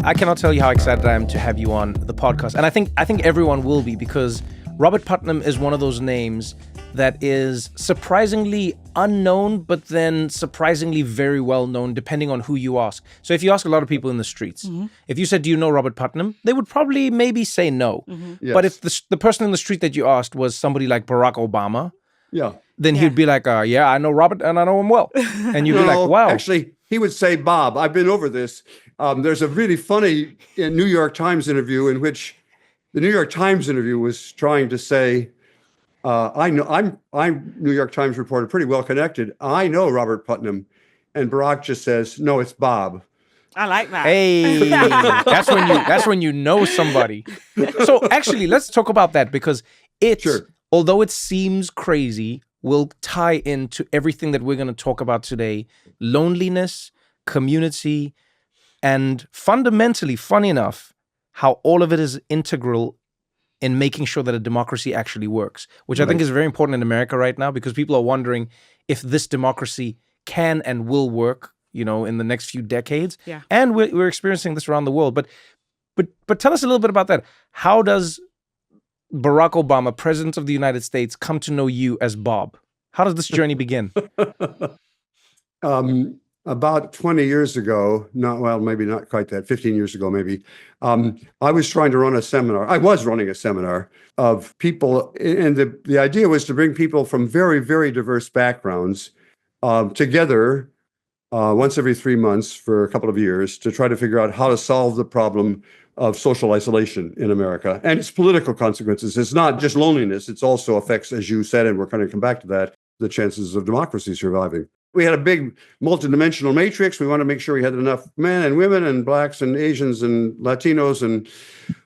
I cannot tell you how excited I am to have you on the podcast. And I think everyone will be, because Robert Putnam is one of those names that is surprisingly unknown, but then surprisingly very well known, depending on who you ask. So if you ask a lot of people in the streets, if you said, do you know Robert Putnam? They would probably maybe say no. Yes. But if the person in the street that you asked was somebody like Barack Obama, then he'd be like, yeah, I know Robert and I know him well. And you'd be like, wow. Actually, he would say, Bob, I've been over this. There's a really funny New York Times interview in which the New York Times interview was trying to say, I'm New York Times reporter, pretty well connected. I know Robert Putnam. And Barack just says, no, it's Bob. I like that. Hey, that's when you know somebody. So actually, let's talk about that, because although it seems crazy, will tie into everything that we're going to talk about today: loneliness, community, and fundamentally, funny enough, how all of it is integral in making sure that a democracy actually works, which I think is very important in America right now, because people are wondering if this democracy can and will work, in the next few decades. Yeah. And we're experiencing this around the world. But tell us a little bit about that. How does Barack Obama, President of the United States, come to know you as Bob? How does this journey begin? About 20 years ago, maybe not quite that, 15 years ago, maybe, I was trying to run a seminar. I was running a seminar of people, and the idea was to bring people from very, very diverse backgrounds together once every 3 months for a couple of years to try to figure out how to solve the problem of social isolation in America and its political consequences. It's not just loneliness, it also affects, as you said, and we're going to come back to that, the chances of democracy surviving. We had a big multidimensional matrix. We wanted to make sure we had enough men and women and blacks and Asians and Latinos and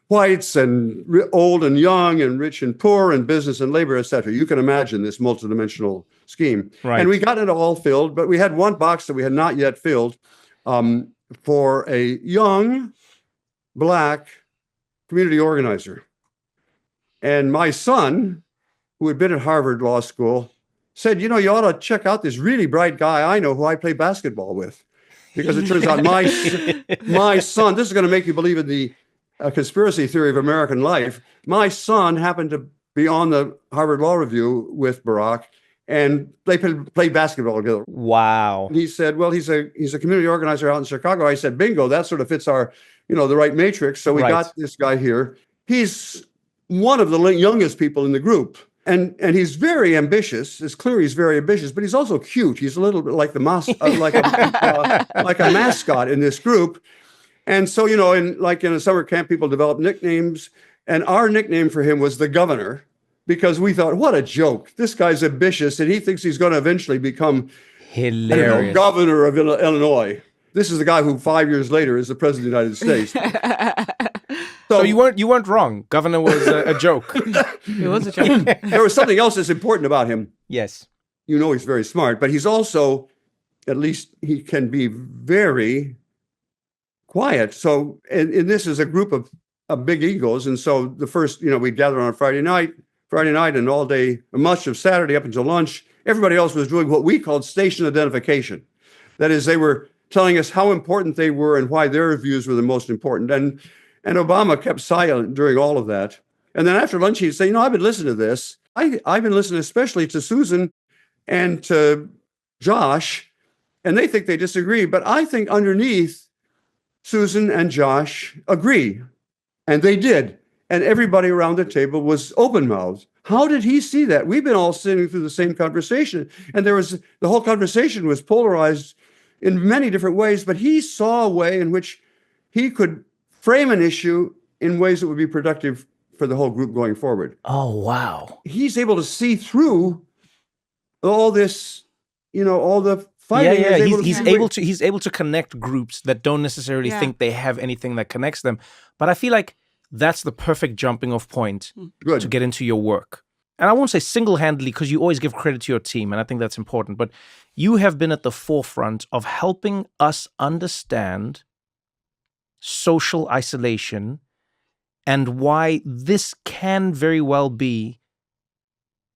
whites and old and young and rich and poor and business and labor, et cetera. You can imagine this multidimensional scheme. Right. And we got it all filled, but we had one box that we had not yet filled for a young Black community organizer. And my son, who had been at Harvard Law School, said, you ought to check out this really bright guy I know who I play basketball with. Because it turns out my son, this is going to make you believe in the conspiracy theory of American life. My son happened to be on the Harvard Law Review with Barack, and they played basketball together. Wow. He said, well, he's a community organizer out in Chicago. I said, bingo, that sort of fits our, the right matrix. So we got this guy here. He's one of the youngest people in the group. And he's very ambitious. It's clear he's very ambitious, but he's also cute. He's a little bit like like a mascot in this group. And so, in a summer camp, people develop nicknames. And our nickname for him was the Governor, because we thought, what a joke. This guy's ambitious, and he thinks he's going to eventually become hilarious governor of Illinois. This is the guy who 5 years later is the president of the United States. So you weren't wrong. Governor was a joke. It was a joke. There was something else that's important about him. Yes. He's very smart, but he's also, at least he can be very quiet. So, and this is a group of big egos. And so the first, we'd gather on a Friday night and all day, much of Saturday up until lunch, everybody else was doing what we called station identification. That is, they were telling us how important they were and why their views were the most important. And Obama kept silent during all of that. And then after lunch, he'd say, I've been listening to this. I've been listening especially to Susan and to Josh, and they think they disagree. But I think underneath, Susan and Josh agree. And they did. And everybody around the table was open-mouthed. How did he see that? We've been all sitting through the same conversation. And the whole conversation was polarized in many different ways, but he saw a way in which he could frame an issue in ways that would be productive for the whole group going forward. Oh, wow. He's able to see through all this, all the fighting. Yeah. He's able to connect groups that don't necessarily think they have anything that connects them. But I feel like that's the perfect jumping off point to get into your work. And I won't say single-handedly, because you always give credit to your team, and I think that's important. But you have been at the forefront of helping us understand social isolation and why this can very well be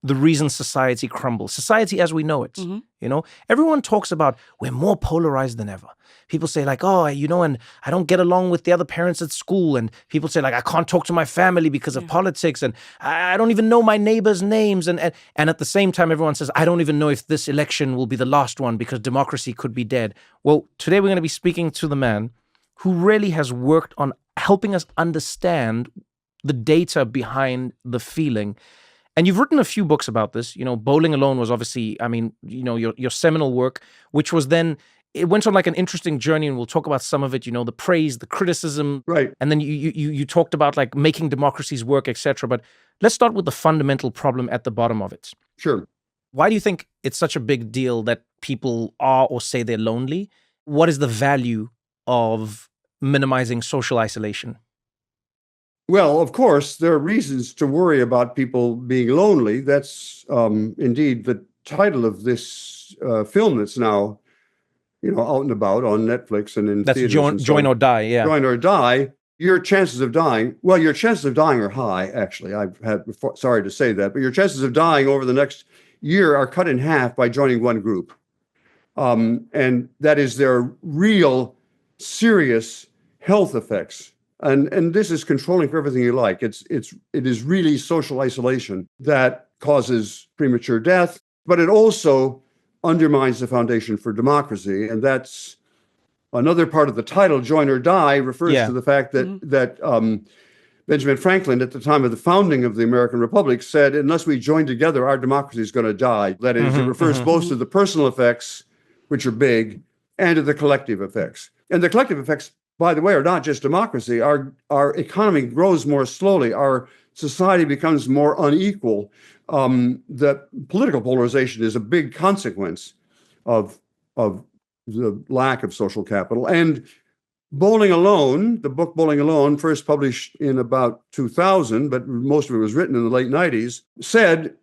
the reason society crumbles. Society as we know it, you know? Everyone talks about we're more polarized than ever. People say like, oh, you know, and I don't get along with the other parents at school. And people say like, I can't talk to my family because of politics. And I don't even know my neighbors' names. And at the same time, everyone says, I don't even know if this election will be the last one because democracy could be dead. Well, today we're going to be speaking to the man who really has worked on helping us understand the data behind the feeling. And you've written a few books about this. You know, Bowling Alone was obviously, I mean, you know, your seminal work, which was then, it went on like an interesting journey, and we'll talk about some of it, you know, the praise, the criticism. Right. And then you talked about like making democracies work, etc. But let's start with the fundamental problem at the bottom of it. Sure. Why do you think it's such a big deal that people are or say they're lonely? What is the value of minimizing social isolation? Well, of course, there are reasons to worry about people being lonely. That's indeed the title of this film that's now, you know, out and about on Netflix and in theaters. That's Join or Die, yeah. Join or Die. Your chances of dying, well, your chances of dying are high, actually. Sorry to say that, but your chances of dying over the next year are cut in half by joining one group. And that is their real, serious health effects. And this is controlling for everything you like. It is really social isolation that causes premature death, but it also undermines the foundation for democracy. And that's another part of the title. Join or Die refers to the fact that Benjamin Franklin, at the time of the founding of the American Republic, said, unless we join together, our democracy is going to die. That is, it refers both to the personal effects, which are big, and to the collective effects. And the collective effects, by the way, are not just democracy. Our economy grows more slowly. Our society becomes more unequal. The political polarization is a big consequence of the lack of social capital. And Bowling Alone, the book Bowling Alone, first published in about 2000, but most of it was written in the late 90s, said,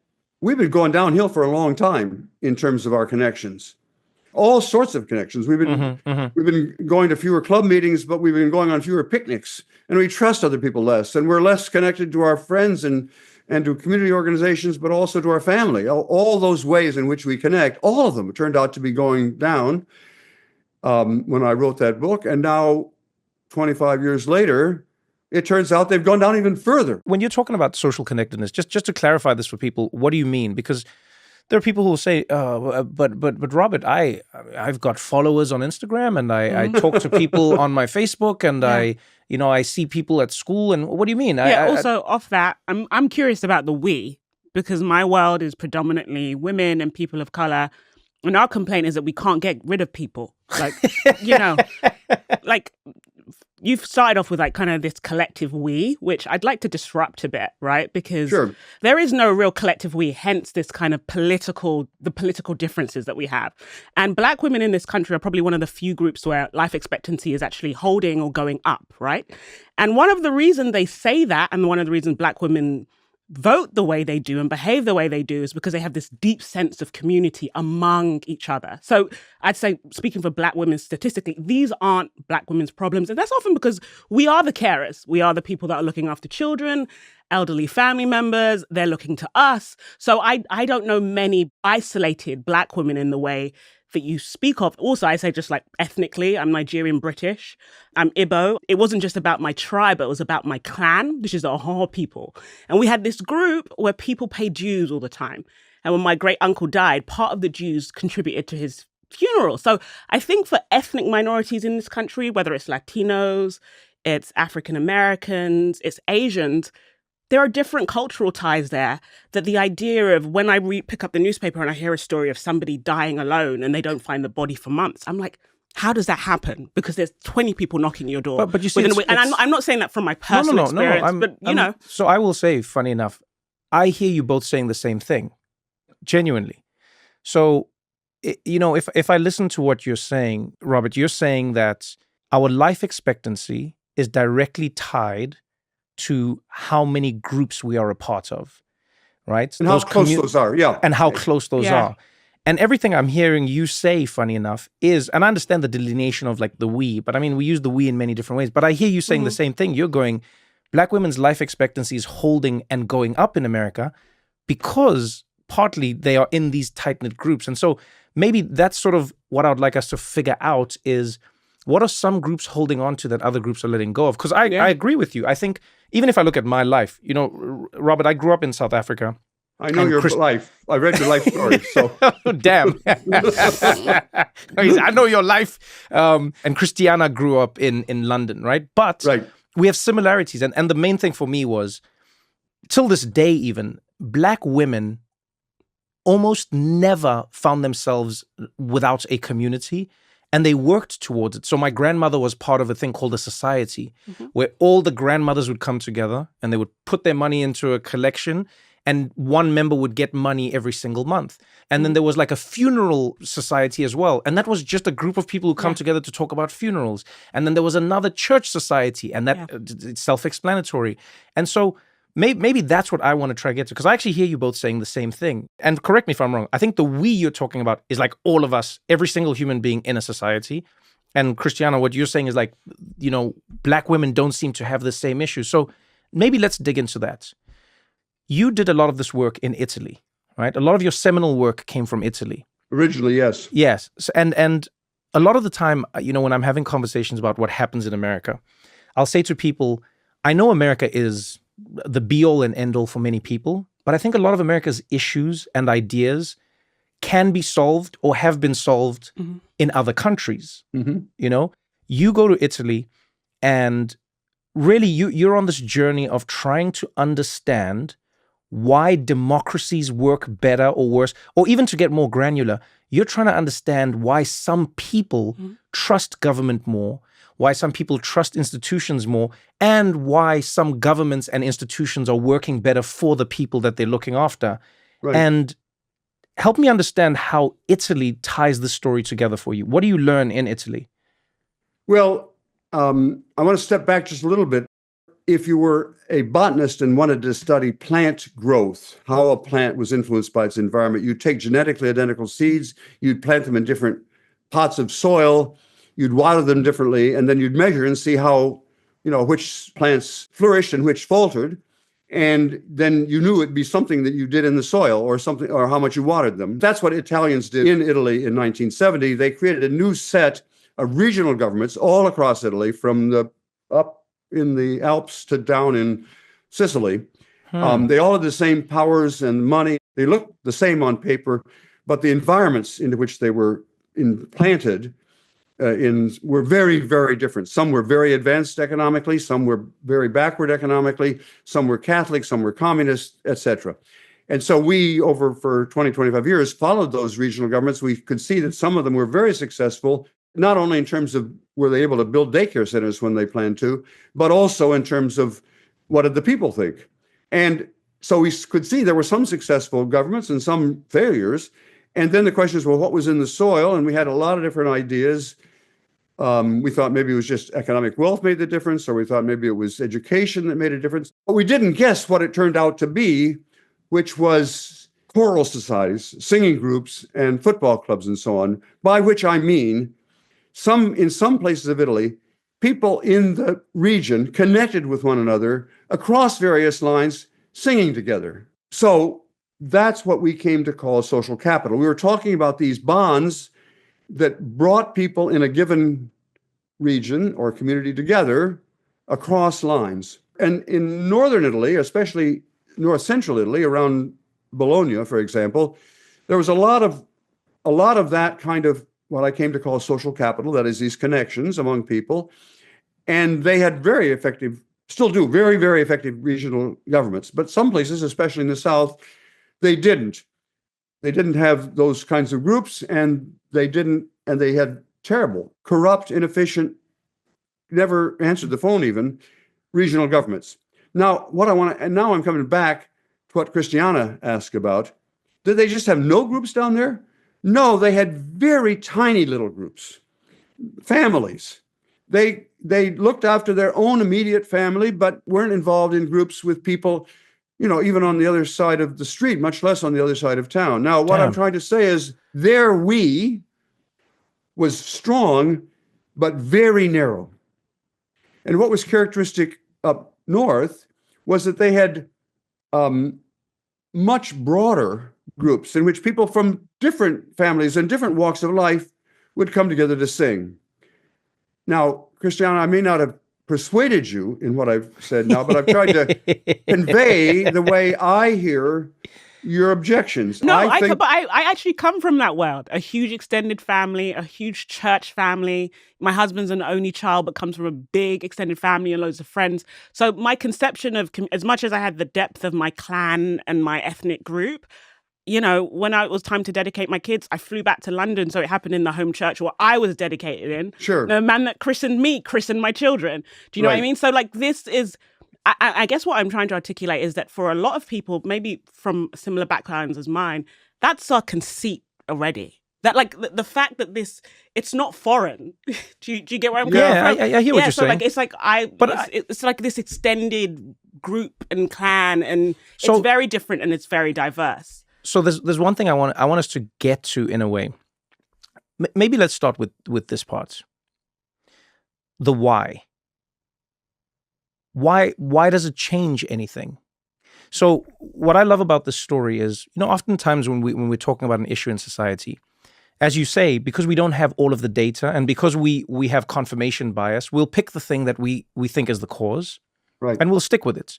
we've been going downhill for a long time in terms of our connections. All sorts of connections. We've been going to fewer club meetings, but we've been going on fewer picnics, and we trust other people less, and we're less connected to our friends and to community organizations, but also to our family. All those ways in which we connect, all of them turned out to be going down when I wrote that book. And now, 25 years later, it turns out they've gone down even further. When you're talking about social connectedness, just to clarify this for people, what do you mean? Because there are people who will say, but Robert, I've got followers on Instagram, and I talk to people on my Facebook, and I see people at school. And what do you mean? Also off that, I'm curious about the we, because my world is predominantly women and people of color. And our complaint is that we can't get rid of people. Like, you know, like you've started off with like kind of this collective we, which I'd like to disrupt a bit, right? Because there is no real collective we, hence this kind of political differences that we have. And Black women in this country are probably one of the few groups where life expectancy is actually holding or going up, right? And one of the reasons they say that, and one of the reasons Black women vote the way they do and behave the way they do, is because they have this deep sense of community among each other. So I'd say, speaking for Black women statistically, these aren't Black women's problems. And that's often because we are the carers. We are the people that are looking after children, elderly family members. They're looking to us. So I don't know many isolated Black women in the way that you speak of. Also, I say just like ethnically, I'm Nigerian British, I'm Igbo. It wasn't just about my tribe, it was about my clan, which is the Aha people. And we had this group where people pay dues all the time. And when my great uncle died, part of the dues contributed to his funeral. So I think for ethnic minorities in this country, whether it's Latinos, it's African Americans, it's Asians, there are different cultural ties there, that the idea of when I pick up the newspaper and I hear a story of somebody dying alone and they don't find the body for months, I'm like, how does that happen? Because there's 20 people knocking your door. But you see, I'm not saying that from my personal experience, but you know. So I will say, funny enough, I hear you both saying the same thing, genuinely. So, you know, if I listen to what you're saying, Robert, you're saying that our life expectancy is directly tied to how many groups we are a part of, right? And how close those are, And how close those are. And everything I'm hearing you say, funny enough, is, and I understand the delineation of like the we, but I mean, we use the we in many different ways, but I hear you saying the same thing. You're going, Black women's life expectancy is holding and going up in America because partly they are in these tight-knit groups. And so maybe that's sort of what I would like us to figure out is, what are some groups holding on to that other groups are letting go of? Because I agree with you. I think even if I look at my life, Robert, I grew up in South Africa. I know your life. I read your life story. So damn, I know your life. And Christiana grew up in London, right? But we have similarities, and the main thing for me was, till this day, even Black women almost never found themselves without a community. And they worked towards it. So my grandmother was part of a thing called a society, where all the grandmothers would come together and they would put their money into a collection, and one member would get money every single month. And then there was like a funeral society as well. And that was just a group of people who come together to talk about funerals. And then there was another church society, and that it's self-explanatory. And so maybe that's what I want to try to get to, because I actually hear you both saying the same thing. And correct me if I'm wrong. I think the we you're talking about is like all of us, every single human being in a society. And Christiana, what you're saying is like, Black women don't seem to have the same issue. So maybe let's dig into that. You did a lot of this work in Italy, right? A lot of your seminal work came from Italy. Originally, yes. Yes. So, and a lot of the time, when I'm having conversations about what happens in America, I'll say to people, I know America is the be-all and end-all for many people, but I think a lot of America's issues and ideas can be solved or have been solved in other countries. You go to Italy, and really you're on this journey of trying to understand why democracies work better or worse, or even to get more granular, you're trying to understand why some people trust government more, why some people trust institutions more, and why some governments and institutions are working better for the people that they're looking after. Right. And help me understand how Italy ties the story together for you. What do you learn in Italy? Well, I want to step back just a little bit. If you were a botanist and wanted to study plant growth, how a plant was influenced by its environment, you'd take genetically identical seeds, you'd plant them in different pots of soil, you'd water them differently, and then you'd measure and see how, which plants flourished and which faltered. And then you knew it'd be something that you did in the soil or something, or how much you watered them. That's what Italians did in Italy in 1970. They created a new set of regional governments all across Italy, from up in the Alps to down in Sicily. They all had the same powers and money. They looked the same on paper, but the environments into which they were implanted were very, very different. Some were very advanced economically, some were very backward economically, some were Catholic, some were communist, etc. And so we, for 20, 25 years, followed those regional governments. We could see that some of them were very successful, not only in terms of were they able to build daycare centers when they planned to, but also in terms of what did the people think. And so we could see there were some successful governments and some failures. And then the question is, well, what was in the soil? And we had a lot of different ideas. We thought maybe it was just economic wealth made the difference, or we thought maybe it was education that made a difference. But we didn't guess what it turned out to be, which was choral societies, singing groups, and football clubs and so on, by which I mean in some places of Italy, people in the region connected with one another across various lines, singing together. So that's what we came to call social capital. We were talking about these bonds that brought people in a given region or community together across lines. And in northern Italy, especially north central Italy, around Bologna, for example, there was a lot of that kind of what I came to call social capital, that is, these connections among people. And they had very effective, still do, very, very effective regional governments. But some places, especially in the South, they didn't. They didn't have those kinds of groups, and they had terrible, corrupt, inefficient, never answered the phone even, regional governments. Now, now I'm coming back to what Christiana asked about. Did they just have no groups down there? No, they had very tiny little groups, families. They looked after their own immediate family, but weren't involved in groups with people, even on the other side of the street, much less on the other side of town. Now, what I'm trying to say is their we was strong, but very narrow. And what was characteristic up north was that they had much broader groups in which people from different families and different walks of life would come together to sing. Now, Christiana, I may not have persuaded you in what I've said now, but I've tried to convey the way I hear your objections. No, I actually come from that world. A huge extended family, a huge church family. My husband's an only child, but comes from a big extended family and loads of friends. So my conception of, as much as I had the depth of my clan and my ethnic group, you know, when it was time to dedicate my kids, I flew back to London. So it happened in the home church where I was dedicated in. Sure. The man that christened me christened my children. Do you know what I mean? So like this is, I guess what I'm trying to articulate is that for a lot of people, maybe from similar backgrounds as mine, that's a conceit already. That like the fact that it's not foreign. do you get where I'm coming from? I hear what you're saying. Like it's like this extended group and clan, and it's very different and it's very diverse. So there's one thing I want us to get to in a way. Maybe let's start with this part. The why. Why does it change anything? So what I love about this story is, you know, oftentimes when we're talking about an issue in society, as you say, because we don't have all of the data and because we have confirmation bias, we'll pick the thing that we think is the cause, right, and we'll stick with it.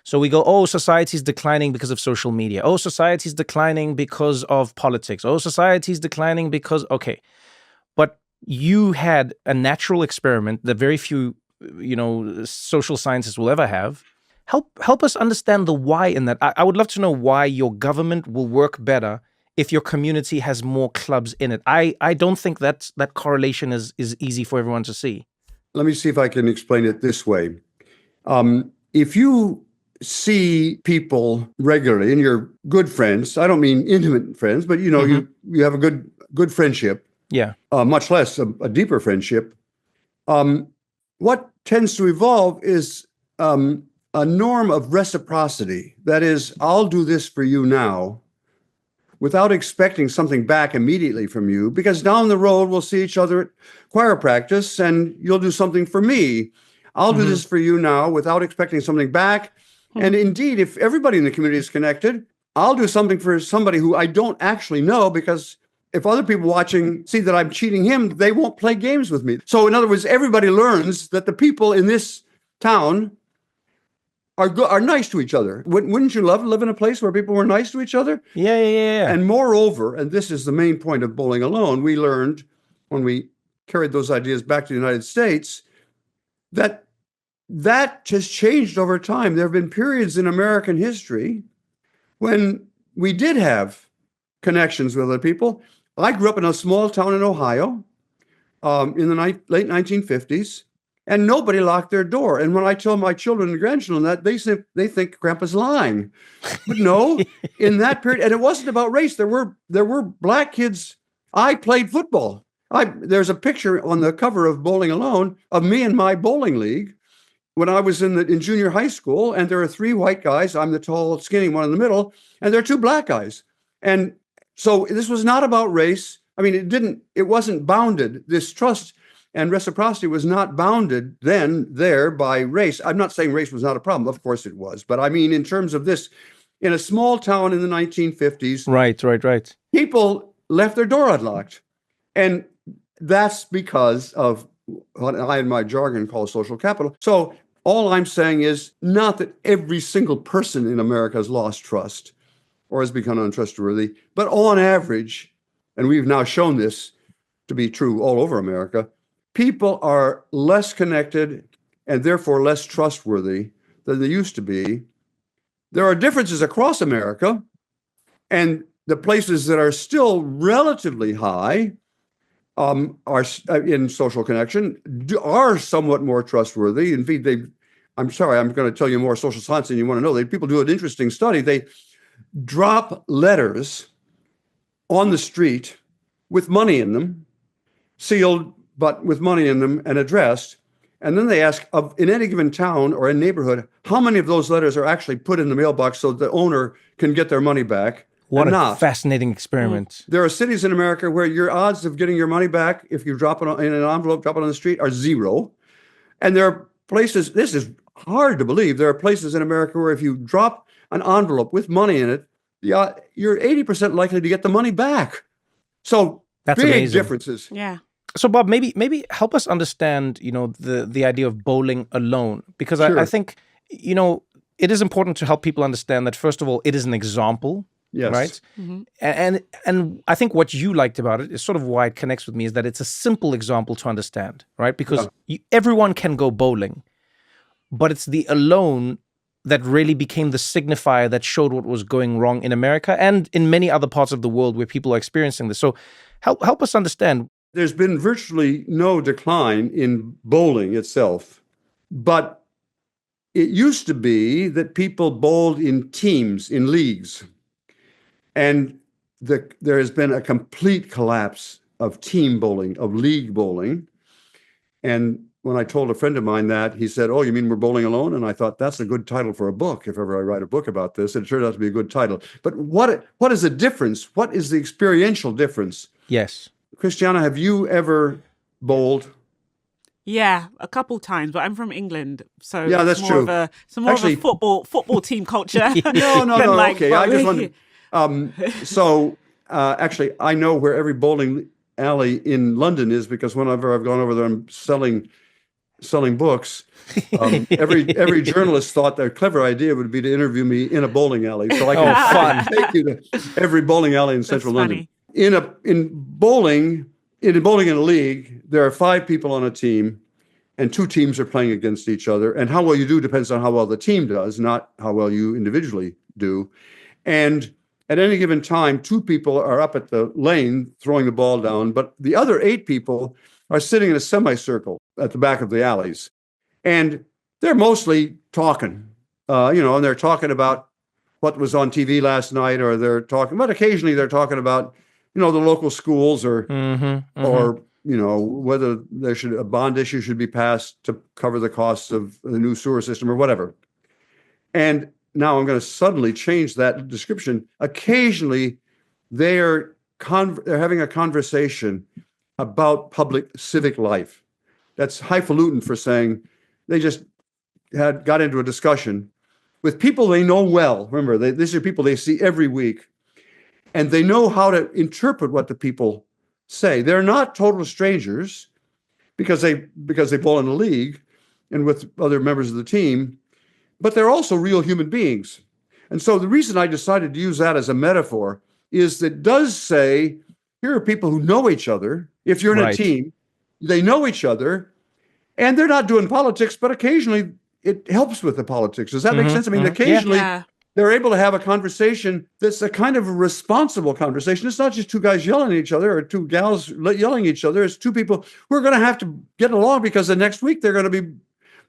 So we go, oh, society's declining because of social media. Oh, society's declining because of politics. Oh, society's declining because, okay. But you had a natural experiment that very few, you know, social scientists will ever have. Help us understand the why in that. I would love to know why your government will work better if your community has more clubs in it. I don't think that correlation is easy for everyone to see. Let me see if I can explain it this way. If you see people regularly and you're good friends, I don't mean intimate friends, but you know, you have a good friendship. Yeah. Much less a deeper friendship. What tends to evolve is a norm of reciprocity. That is, I'll do this for you now without expecting something back immediately from you, because down the road we'll see each other at choir practice and you'll do something for me. I'll do this for you now without expecting something back. And indeed, if everybody in the community is connected, I'll do something for somebody who I don't actually know, because if other people watching see that I'm cheating him, they won't play games with me. So in other words, everybody learns that the people in this town are nice to each other. Wouldn't you love to live in a place where people were nice to each other? Yeah. And moreover, and this is the main point of Bowling Alone, we learned when we carried those ideas back to the United States that has changed over time. There have been periods in American history when we did have connections with other people. I grew up in a small town in Ohio in the late 1950s, and nobody locked their door. And when I tell my children and grandchildren that, they think Grandpa's lying. But no, in that period, and it wasn't about race. There were black kids. I played football. There's a picture on the cover of Bowling Alone of me and my bowling league when I was in junior high school, and there are 3 white guys. I'm the tall, skinny one in the middle, and there are 2 black guys. And so this was not about race. I mean, it wasn't bounded. This trust and reciprocity was not bounded there by race. I'm not saying race was not a problem. Of course it was. But I mean, in terms of this, in a small town in the 1950s. Right. People left their door unlocked. And that's because of what I in my jargon call social capital. So all I'm saying is not that every single person in America has lost trust or has become untrustworthy, but on average, and we've now shown this to be true all over America, people are less connected and therefore less trustworthy than they used to be. There are differences across America, and the places that are still relatively high are in social connection are somewhat more trustworthy. In fact, I'm sorry, I'm going to tell you more social science than you want to know. People do an interesting study. They drop letters on the street with money in them, sealed, but with money in them and addressed. And then they ask, in any given town or a neighborhood, how many of those letters are actually put in the mailbox so the owner can get their money back? What a fascinating experiment. There are cities in America where your odds of getting your money back, if you drop it in an envelope, drop it on the street, are 0. And there are places, this is hard to believe, there are places in America where if you drop an envelope with money in it you're 80% likely to get the money back. So That's big amazing. differences. Yeah. So Bob, maybe help us understand, the idea of bowling alone, because Sure. I think, it is important to help people understand that, first of all, it is an example, Yes. right? Mm-hmm. And I think what you liked about it is sort of why it connects with me, is that it's a simple example to understand, right? Because everyone can go bowling, but it's the alone that really became the signifier that showed what was going wrong in America and in many other parts of the world where people are experiencing this. So help us understand. There's been virtually no decline in bowling itself, but it used to be that people bowled in teams, in leagues. And there has been a complete collapse of team bowling, of league bowling. And when I told a friend of mine that, he said, "Oh, you mean we're bowling alone?" And I thought, that's a good title for a book, if ever I write a book about this. And it turned out to be a good title. But what is the difference? What is the experiential difference? Yes. Christiana, have you ever bowled? Yeah, a couple times, but I'm from England, so Yeah, that's it's more true. of a football team culture. No. Like Okay, I just bowling. wanted. Actually, I know where every bowling alley in London is, because whenever I've gone over there, I'm selling books. Every journalist thought their clever idea would be to interview me in a bowling alley, so I can take you to every bowling alley in central London. In bowling in a league, there are 5 people on a team, and 2 teams are playing against each other. And how well you do depends on how well the team does, not how well you individually do. And at any given time, 2 people are up at the lane throwing the ball down, but the other 8 people are sitting in a semicircle at the back of the alleys. And they're mostly talking, and they're talking about what was on TV last night, or but occasionally they're talking about, the local schools, or whether a bond issue should be passed to cover the costs of the new sewer system or whatever. And now I'm going to suddenly change that description. Occasionally, they're having a conversation about public civic life. That's highfalutin for saying they just got into a discussion with people they know well. Remember, these are people they see every week, and they know how to interpret what the people say. They're not total strangers because they bowl in a league and with other members of the team, but they're also real human beings. And so the reason I decided to use that as a metaphor is that it does say, here are people who know each other. If you're in a team, they know each other, and they're not doing politics, but occasionally it helps with the politics. Does that make sense? I mean, occasionally they're able to have a conversation that's a kind of a responsible conversation. It's not just 2 guys yelling at each other or 2 gals yelling at each other. It's 2 people who are going to have to get along, because the next week they're going to be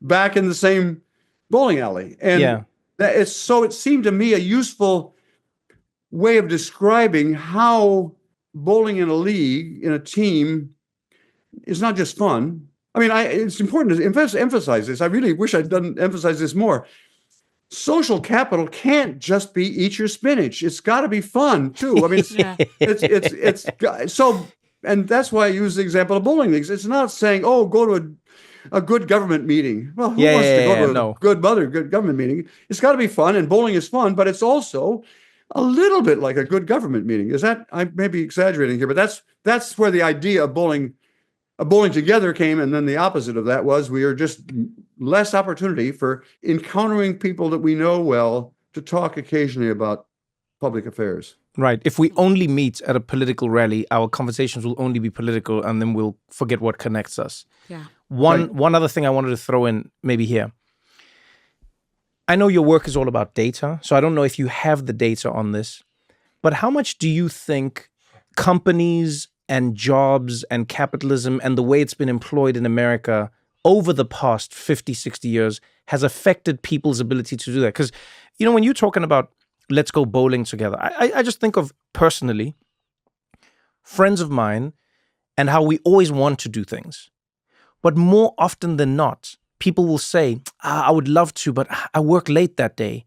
back in the same bowling alley. And it seemed to me a useful way of describing how bowling in a league, in a team, is not just fun. I mean, it's important to emphasize this. I really wish I'd emphasize this more. Social capital can't just be eat your spinach. It's got to be fun too. I mean, it's so, and that's why I use the example of bowling leagues. It's not saying, oh, go to a good government meeting. Well, who wants to go to a good government meeting? It's got to be fun, and bowling is fun, but it's also a little bit like a good government meeting. I may be exaggerating here, but that's where the idea of bowling together came. And then the opposite of that was, we are just less opportunity for encountering people that we know well to talk occasionally about public affairs. Right. If we only meet at a political rally, our conversations will only be political, and then we'll forget what connects us. Yeah. One other thing I wanted to throw in maybe here. I know your work is all about data, so I don't know if you have the data on this, but how much do you think companies and jobs and capitalism and the way it's been employed in America over the past 50, 60 years has affected people's ability to do that? Because, when you're talking about let's go bowling together, I just think of personally friends of mine and how we always want to do things. But more often than not, people will say, I would love to, but I work late that day.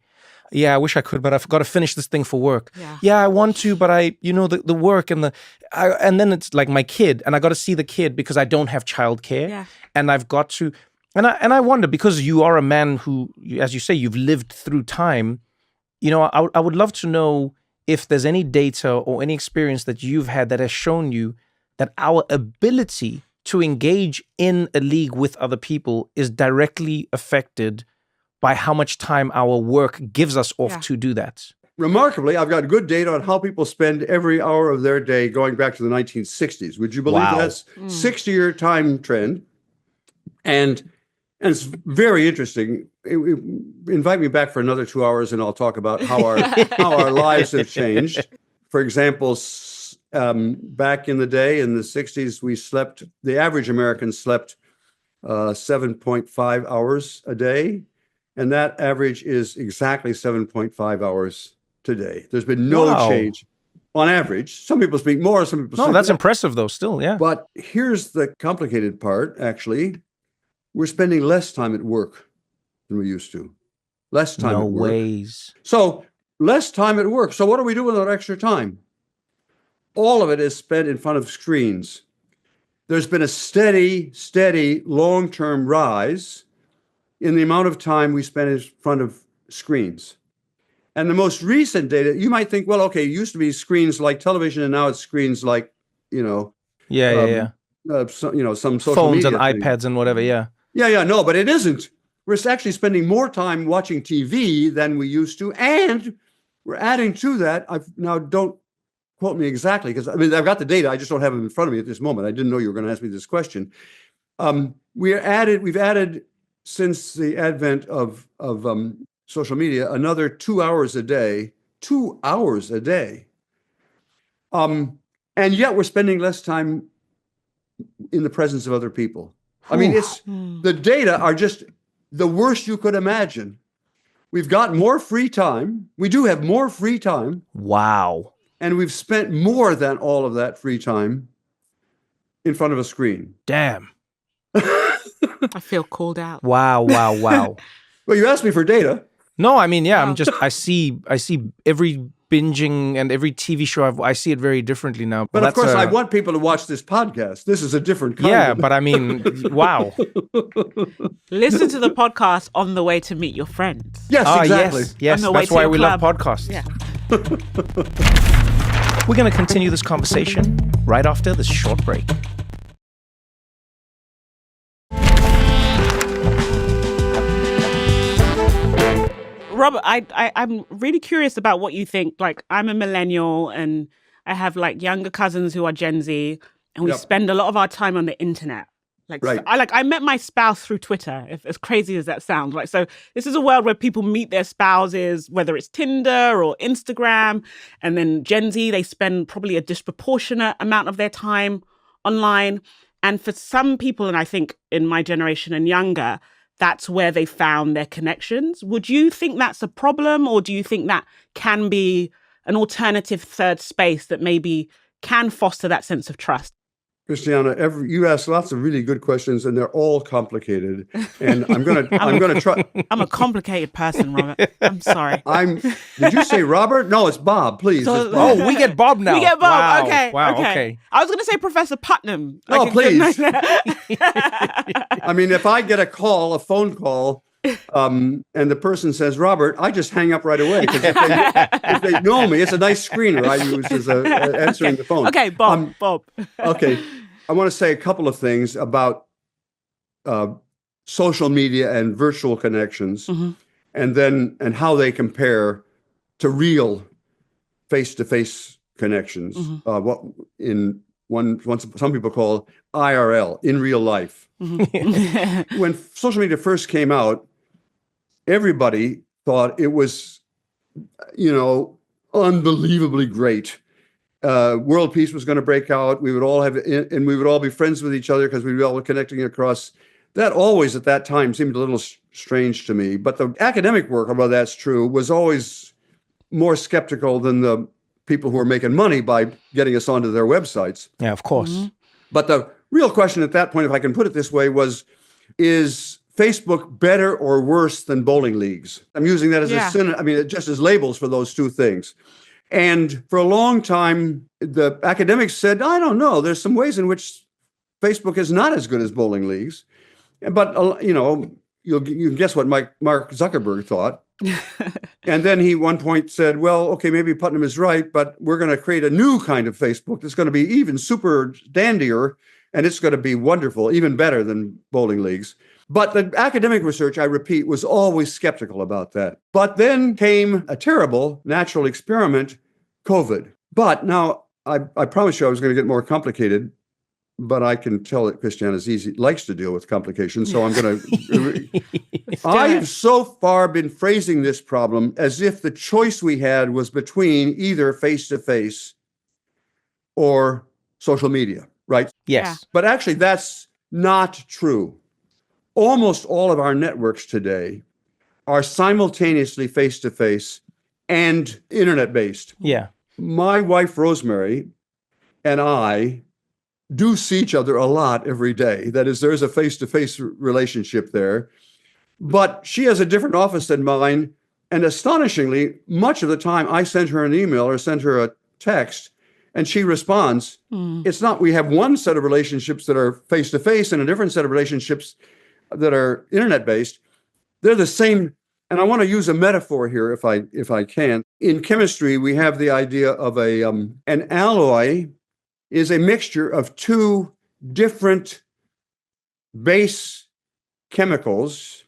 Yeah, I wish I could, but I've got to finish this thing for work. Yeah, I want to, but the work and then it's like my kid, and I got to see the kid because I don't have childcare, and I've got to, and I wonder, because you are a man who, as you say, you've lived through time. I would love to know if there's any data or any experience that you've had that has shown you that our ability to engage in a league with other people is directly affected by how much time our work gives us off to do that. Remarkably, I've got good data on how people spend every hour of their day going back to the 1960s. Would you believe that's 60-year time trend? And it's very interesting. Invite me back for another 2 hours and I'll talk about how our lives have changed. For example, back in the day, in the 60s, the average American slept 7.5 hours a day. And that average is exactly 7.5 hours today. There's been no change on average. Some people speak more, some people that's impressive though, still, yeah. But here's the complicated part, actually. We're spending less time at work than we used to. Less time at work. No ways. So less time at work. So what do we do with our extra time? All of it is spent in front of screens. There's been a steady, long-term rise in the amount of time we spend in front of screens. And the most recent data, you might think, well, okay, it used to be screens like television, and now it's screens like, some social phones and media iPads and whatever, no, but it isn't. We're actually spending more time watching TV than we used to, and we're adding to that. Now, don't quote me exactly, because I've got the data, I just don't have it in front of me at this moment. I didn't know you were going to ask me this question. We've added since the advent of social media, another 2 hours a day, 2 hours a day. And yet we're spending less time in the presence of other people. I mean, the data are just the worst you could imagine. We've got more free time. We do have more free time. Wow. And we've spent more than all of that free time in front of a screen. Damn. I feel called out. Wow. Well, you asked me for data. No, I mean, I see every binging and every TV show, I see it very differently now. But of course, I want people to watch this podcast. This is a different kind. Yeah, but I mean, wow. Listen to the podcast on the way to meet your friends. Yes, exactly. Yes, that's why we love podcasts. Yeah. We're going to continue this conversation right after this short break. Robert, I'm really curious about what you think. Like, I'm a millennial and I have like younger cousins who are Gen Z, and we spend a lot of our time on the internet. I met my spouse through Twitter, as crazy as that sounds. Right. So this is a world where people meet their spouses, whether it's Tinder or Instagram. And then Gen Z, they spend probably a disproportionate amount of their time online. And for some people, and I think in my generation and younger, that's where they found their connections. Would you think that's a problem, or do you think that can be an alternative third space that maybe can foster that sense of trust? Christiana, you asked lots of really good questions, and they're all complicated. And I'm gonna try. I'm a complicated person, Robert. I'm sorry. Did you say Robert? No, it's Bob. Please. So, it's Bob. Oh, we get Bob now. We get Bob. Wow. Okay. I was going to say Professor Putnam. Oh, please. I mean, if I get a phone call, and the person says Robert, I just hang up right away, because if they know me, it's a nice screener I use as answering the phone. Okay, Bob. Okay, I want to say a couple of things about social media and virtual connections, and how they compare to real face-to-face connections. What some people call IRL, in real life. When social media first came out, everybody thought it was, unbelievably great. World peace was going to break out. We would all we would all be friends with each other because we were all connecting across. That always at that time seemed a little strange to me. But the academic work, although that's true, was always more skeptical than the people who were making money by getting us onto their websites. Yeah, of course. But the real question at that point, if I can put it this way, is Facebook better or worse than bowling leagues? I'm using that as just as labels for those two things. And for a long time, the academics said, I don't know, there's some ways in which Facebook is not as good as bowling leagues. But, you can guess what Mark Zuckerberg thought. And then he one point said, well, okay, maybe Putnam is right, but we're going to create a new kind of Facebook that's going to be even super dandier, and it's going to be wonderful, even better than bowling leagues. But the academic research, I repeat, was always skeptical about that. But then came a terrible natural experiment, COVID. But now, I promised you I was going to get more complicated, but I can tell that Christiana likes to deal with complications, so I'm going to... I have so far been phrasing this problem as if the choice we had was between either face-to-face or social media, right? Yes. Yeah. But actually, that's not true. Almost all of our networks today are simultaneously face-to-face and internet-based. Yeah. My wife, Rosemary, and I do see each other a lot every day. That is, there's a face-to-face relationship there. But she has a different office than mine. And astonishingly, much of the time I send her an email or send her a text and she responds. It's not, we have one set of relationships that are face-to-face and a different set of relationships that are internet-based. They're the same. And I want to use a metaphor here if I can. In chemistry, we have the idea of an alloy is a mixture of two different base chemicals,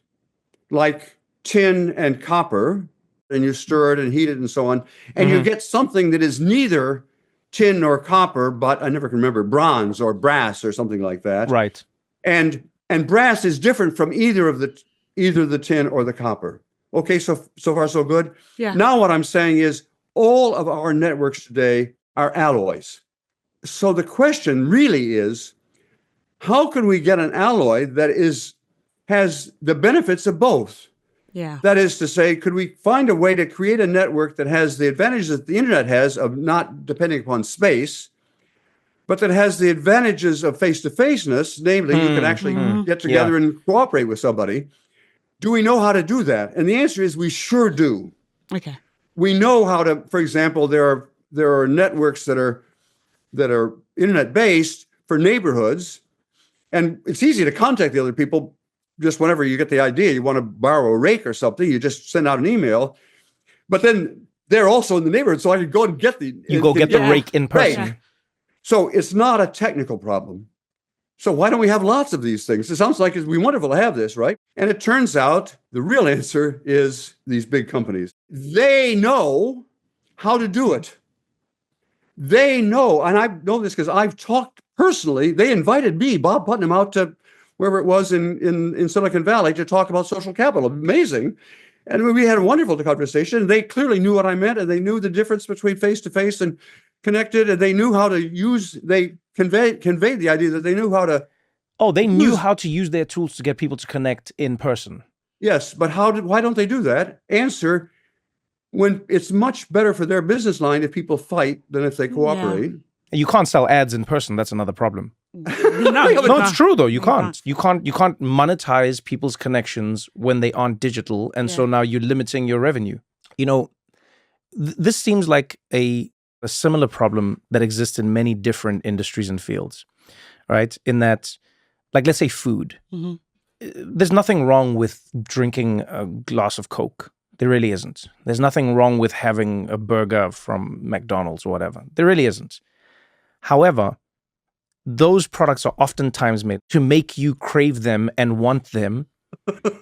like tin and copper, and you stir it and heat it and so on, and you get something that is neither tin or copper, but I never can remember, bronze or brass or something like that. Right. And brass is different from either the tin or the copper. Okay, so far so good. Yeah. Now what I'm saying is all of our networks today are alloys. So the question really is, how can we get an alloy that has the benefits of both? Yeah. That is to say, could we find a way to create a network that has the advantages that the internet has of not depending upon space, but that has the advantages of face-to-faceness, namely you can actually get together and cooperate with somebody. Do we know how to do that? And the answer is we sure do. Okay. We know how to, for example, there are networks that are internet-based for neighborhoods, and it's easy to contact the other people just whenever you get the idea. You want to borrow a rake or something, you just send out an email. But then they're also in the neighborhood, so I could go and get the... You go get the rake in person. Right. So it's not a technical problem. So why don't we have lots of these things? It sounds like it'd be wonderful to have this, right? And it turns out the real answer is these big companies. They know how to do it. They know, and I know this because I've talked personally. They invited me, Bob Putnam, out to wherever it was in Silicon Valley to talk about social capital. Amazing. And we had a wonderful conversation. They clearly knew what I meant, and they knew the difference between face-to-face and connected, and they knew how to use, they conveyed the idea that they knew how to... Oh, they knew how to use their tools to get people to connect in person. Yes, but why don't they do that? Answer, when it's much better for their business line if people fight than if they cooperate. Yeah. You can't sell ads in person. That's another problem. No, it's true though. You can't monetize people's connections when they aren't digital, and so now you're limiting your revenue. You know, this seems like a similar problem that exists in many different industries and fields, right? In that, like, let's say food. There's nothing wrong with drinking a glass of Coke. There really isn't. There's nothing wrong with having a burger from McDonald's or whatever. There really isn't. However, those products are oftentimes made to make you crave them and want them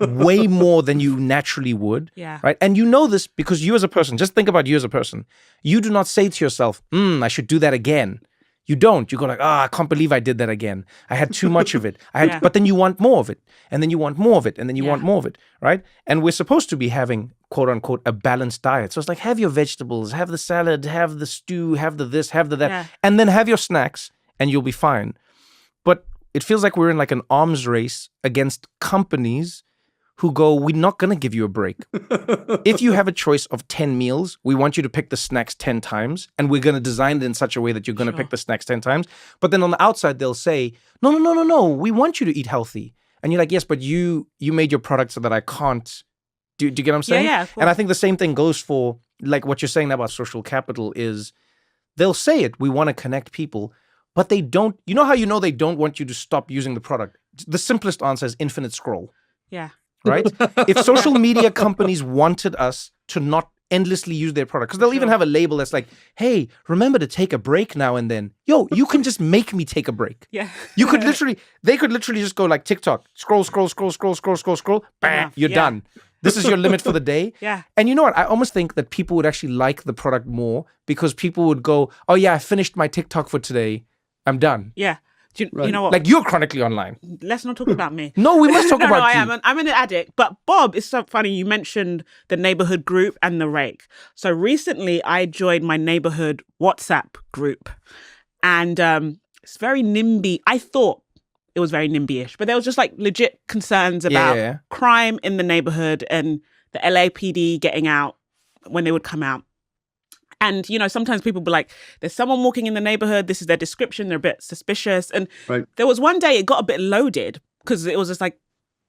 way more than you naturally would. Yeah. Right. And you know this because you as a person, just think about you as a person. You do not say to yourself, I should do that again. You don't. You go like, I can't believe I did that again. I had too much of it. But then you want more of it. And then you want more of it. And then you want more of it. Right. And we're supposed to be having, quote unquote, a balanced diet. So it's like, have your vegetables, have the salad, have the stew, have the this, have the that, and then have your snacks and you'll be fine. But it feels like we're in like an arms race against companies who go, we're not going to give you a break. If you have a choice of 10 meals, we want you to pick the snacks 10 times, and we're going to design it in such a way that you're going to pick the snacks 10 times. But then on the outside, they'll say, no, we want you to eat healthy. And you're like, yes, but you made your product so that I can't. Do you get what I'm saying? Yeah. And I think the same thing goes for, like, what you're saying about social capital is they'll say it, we want to connect people, but they don't. You know how you know they don't want you to stop using the product? The simplest answer is infinite scroll. Yeah. right? If social media companies wanted us to not endlessly use their product, because they'll even have a label that's like, hey, remember to take a break now and then. Yo, you can just make me take a break. Yeah. You could literally, they could literally just go like TikTok, scroll, bam, you're done. This is your limit for the day. Yeah. And you know what? I almost think that people would actually like the product more because people would go, oh yeah, I finished my TikTok for today. I'm done. Yeah. You know what? Like, you're chronically online. Let's not talk about me. No, we must talk about you. I'm an addict. But Bob, it's so funny. You mentioned the neighborhood group and the rake. So recently I joined my neighborhood WhatsApp group. And it's very NIMBY. I thought it was very NIMBY-ish. But there was just like legit concerns about crime in the neighborhood and the LAPD getting out when they would come out. And, you know, sometimes people be like, there's someone walking in the neighborhood. This is their description. They're a bit suspicious. And there was one day it got a bit loaded because it was just like,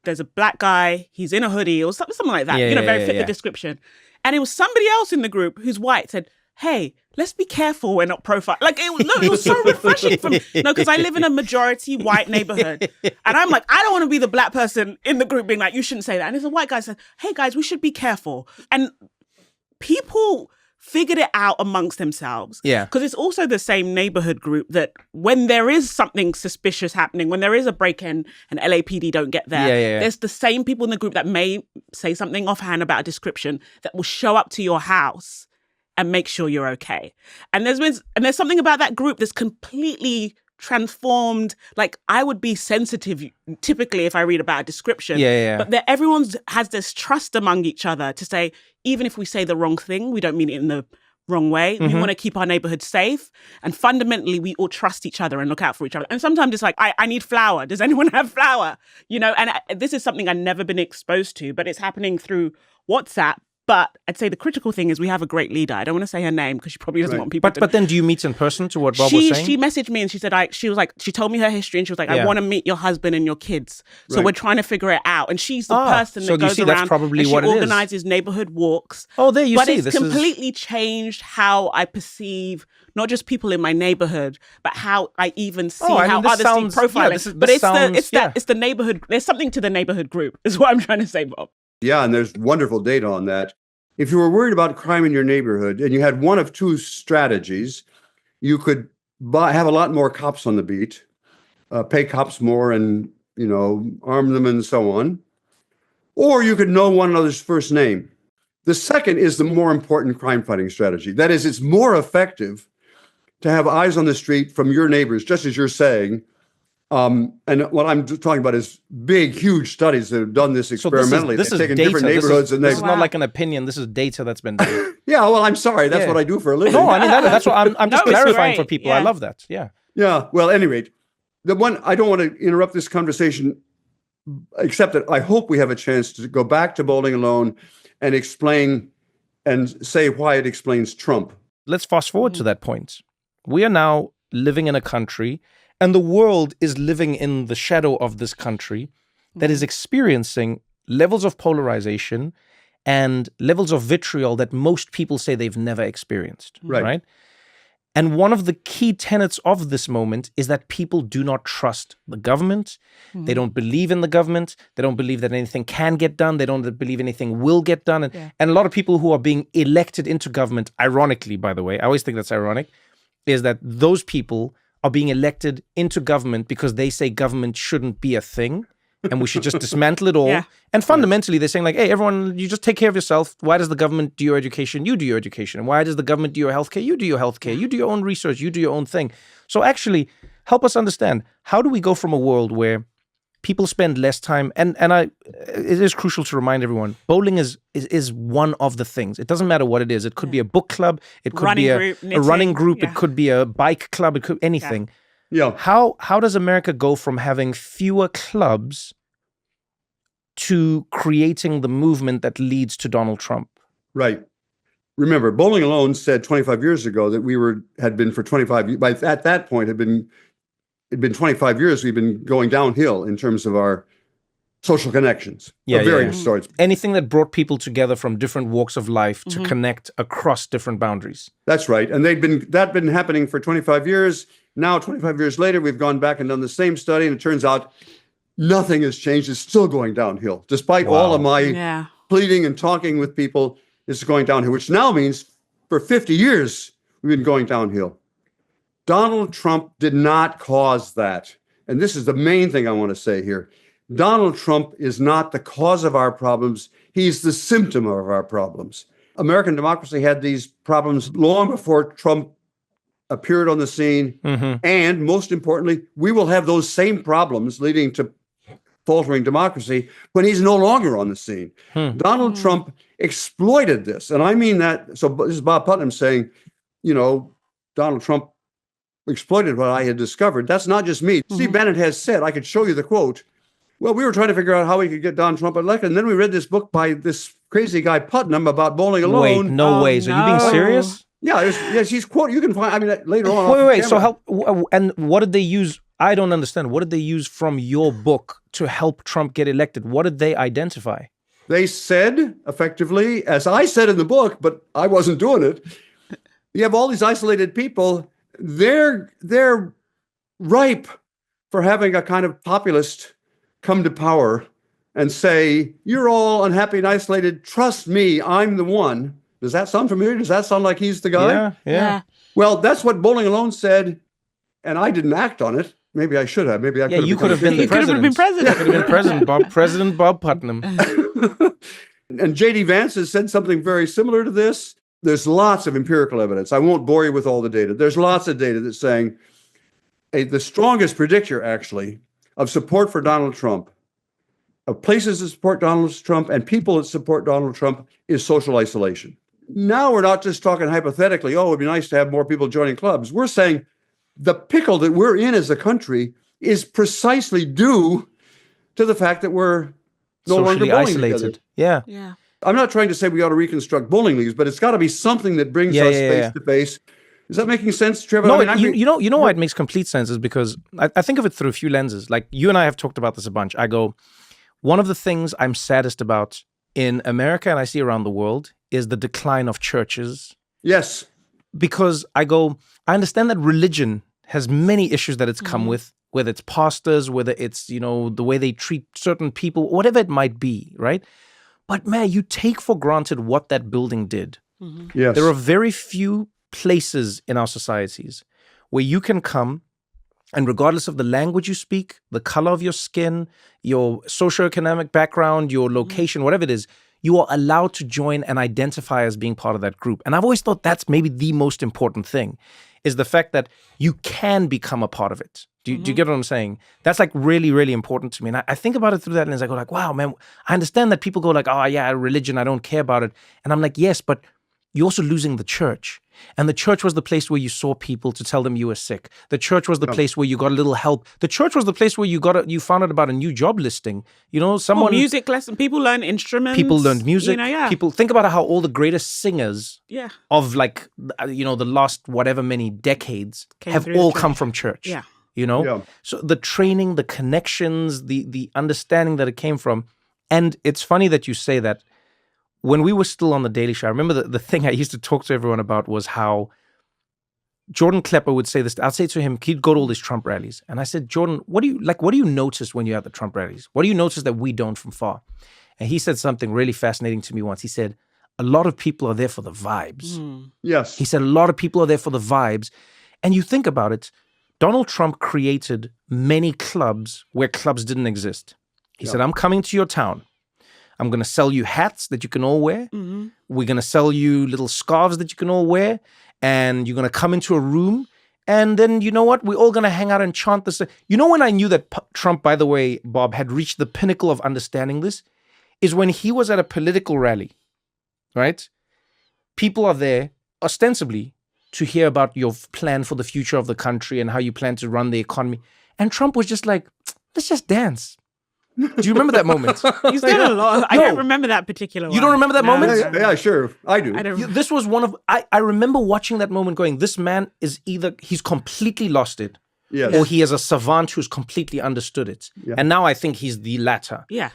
there's a black guy. He's in a hoodie or something like that. Very fit the description. And it was somebody else in the group who's white said, hey, let's be careful we're not profile. Like, it was so refreshing for me. No, because I live in a majority white neighborhood. And I'm like, I don't want to be the black person in the group being like, you shouldn't say that. And there's a white guy said, hey, guys, we should be careful. And people figured it out amongst themselves. Yeah. Because it's also the same neighborhood group that when there is something suspicious happening, when there is a break-in and LAPD don't get there, there's the same people in the group that may say something offhand about a description that will show up to your house and make sure you're okay. And there's something about that group that's completely transformed. Like, I would be sensitive typically if I read about a description. But everyone has this trust among each other to say, even if we say the wrong thing, we don't mean it in the wrong way. We want to keep our neighborhood safe. And fundamentally, we all trust each other and look out for each other. And sometimes it's like, I need flour. Does anyone have flour? You know, and this is something I've never been exposed to, but it's happening through WhatsApp. But I'd say the critical thing is we have a great leader. I don't want to say her name because she probably doesn't want people to... But then do you meet in person to what Bob was saying? She messaged me and she said, she told me her history and she was like, I want to meet your husband and your kids. So we're trying to figure it out. And she's the person that goes around that's probably and she what it organizes neighborhood walks. Oh, there you see. But it's completely changed how I perceive not just people in my neighborhood, but how I even see how others see profiling. It's the neighborhood. There's something to the neighborhood group is what I'm trying to say, Bob. Yeah, and there's wonderful data on that. If you were worried about crime in your neighborhood and you had one of two strategies, you could have a lot more cops on the beat, pay cops more and, you know, arm them and so on. Or you could know one another's first name. The second is the more important crime fighting strategy. That is, it's more effective to have eyes on the street from your neighbors, just as you're saying. And what I'm talking about is big, huge studies that have done this experimentally. This is taken data. Different neighborhoods this is not like an opinion. This is data that's been done. Yeah, well, I'm sorry. That's what I do for a living. No, I mean, that's what I'm just clarifying for people. Yeah. I love that. Yeah. Yeah. Well, at any rate, I don't want to interrupt this conversation, except that I hope we have a chance to go back to Bowling Alone and explain and say why it explains Trump. Let's fast forward to that point. We are now living in a country, and the world is living in the shadow of this country that is experiencing levels of polarization and levels of vitriol that most people say they've never experienced. Right? And one of the key tenets of this moment is that people do not trust the government. They don't believe in the government. They don't believe that anything can get done. They don't believe anything will get done. And a lot of people who are being elected into government, ironically, by the way, I always think that's ironic, is that those people are being elected into government because they say government shouldn't be a thing and we should just dismantle it all. And fundamentally, they're saying like, hey, everyone, you just take care of yourself. Why does the government do your education? You do your education. And why does the government do your healthcare? You do your healthcare. You do your own research. You do your own thing. So actually, help us understand, how do we go from a world where people spend less time, and it is crucial to remind everyone, bowling is one of the things. It doesn't matter what it is. It could be a book club. It could be a running group. It could be a bike club. It could be anything. How does America go from having fewer clubs to creating the movement that leads to Donald Trump? Right. Remember, Bowling Alone said 25 years ago that had been for 25 years. At that point, it'd been 25 years. We've been going downhill in terms of our social connections of various sorts. Anything that brought people together from different walks of life to connect across different boundaries. That's right. And that'd been happening for 25 years. Now, 25 years later, we've gone back and done the same study, and it turns out Nothing has changed. It's still going downhill. Despite all of my pleading and talking with people, it's going downhill, which now means for 50 years, we've been going downhill. Donald Trump did not cause that. And this is the main thing I want to say here. Donald Trump is not the cause of our problems. He's the symptom of our problems. American democracy had these problems long before Trump appeared on the scene. And most importantly, we will have those same problems leading to faltering democracy when he's no longer on the scene. Donald Trump exploited this. And I mean that. So this is Bob Putnam saying, Donald Trump exploited what I had discovered. That's not just me. Steve Bannon has said, I could show you the quote. Well, we were trying to figure out how we could get Donald Trump elected. And then we read this book by this crazy guy, Putnam, about bowling alone. Wait, no ways. Are you being serious? Yeah, yes, he's quote. You can find, later on. Wait. So and what did they use? I don't understand. What did they use from your book to help Trump get elected? What did they identify? They said, effectively, as I said in the book, but I wasn't doing it, you have all these isolated people. They're ripe for having a kind of populist come to power and say, you're all unhappy and isolated. Trust me, I'm the one. Does that sound familiar? Does that sound like he's the guy? Yeah. Well, that's what Bowling Alone said, and I didn't act on it. Maybe I should have. Maybe I could have. You could have been the president. You could have been president. President Bob Putnam. And J.D. Vance has said something very similar to this. There's lots of empirical evidence. I won't bore you with all the data. There's lots of data that's saying the strongest predictor, actually, of support for Donald Trump, of places that support Donald Trump and people that support Donald Trump, is social isolation. Now we're not just talking hypothetically, it'd be nice to have more people joining clubs. We're saying the pickle that we're in as a country is precisely due to the fact that we're no longer isolated. Yeah. I'm not trying to say we ought to reconstruct bowling leagues, but it's got to be something that brings us face to face. Is that making sense, Trevor? No, you know why it makes complete sense is because I think of it through a few lenses. Like you and I have talked about this a bunch. I go, one of the things I'm saddest about in America and I see around the world is the decline of churches. Yes. Because I understand that religion has many issues that it's come with, whether it's pastors, whether it's, the way they treat certain people, whatever it might be, right? But man, you take for granted what that building did. Yes. There are very few places in our societies where you can come and regardless of the language you speak, the color of your skin, your socioeconomic background, your location, whatever it is, you are allowed to join and identify as being part of that group. And I've always thought that's maybe the most important thing, is the fact that you can become a part of it. Do you get what I'm saying? That's like really, really important to me. And I think about it through that lens. I go like, wow, man, I understand that people go like, oh yeah, religion, I don't care about it. And I'm like, yes, but you're also losing the church. And the church was the place where you saw people to tell them you were sick. The church was the place where you got a little help. The church was the place where you found out about a new job listing. Music lesson. People learn instruments. People learned music. People think about how all the greatest singers of like, the last whatever many decades have all come from church. So the training, the connections, the understanding that it came from. And it's funny that you say that. When we were still on The Daily Show, I remember the thing I used to talk to everyone about was how Jordan Klepper would say this. I'd say to him, he'd go to all these Trump rallies. And I said, Jordan, what do you notice when you're at the Trump rallies? What do you notice that we don't from far? And he said something really fascinating to me once. He said, a lot of people are there for the vibes. Yes. He said, a lot of people are there for the vibes. And you think about it, Donald Trump created many clubs where clubs didn't exist. He said, I'm coming to your town. I'm going to sell you hats that you can all wear. We're going to sell you little scarves that you can all wear. And you're going to come into a room. And then, you know what? We're all going to hang out and chant this. When I knew that Trump, by the way, Bob, had reached the pinnacle of understanding this, is when he was at a political rally, right? People are there, ostensibly, to hear about your plan for the future of the country and how you plan to run the economy. And Trump was just like, let's just dance. Do you remember that moment? He's done a lot. I don't remember that particular one. You don't remember that moment? Yeah, sure. I do. This was one of... I remember watching that moment going, this man is either... He's completely lost it, or he is a savant who's completely understood it. Yeah. And now I think he's the latter. Yeah.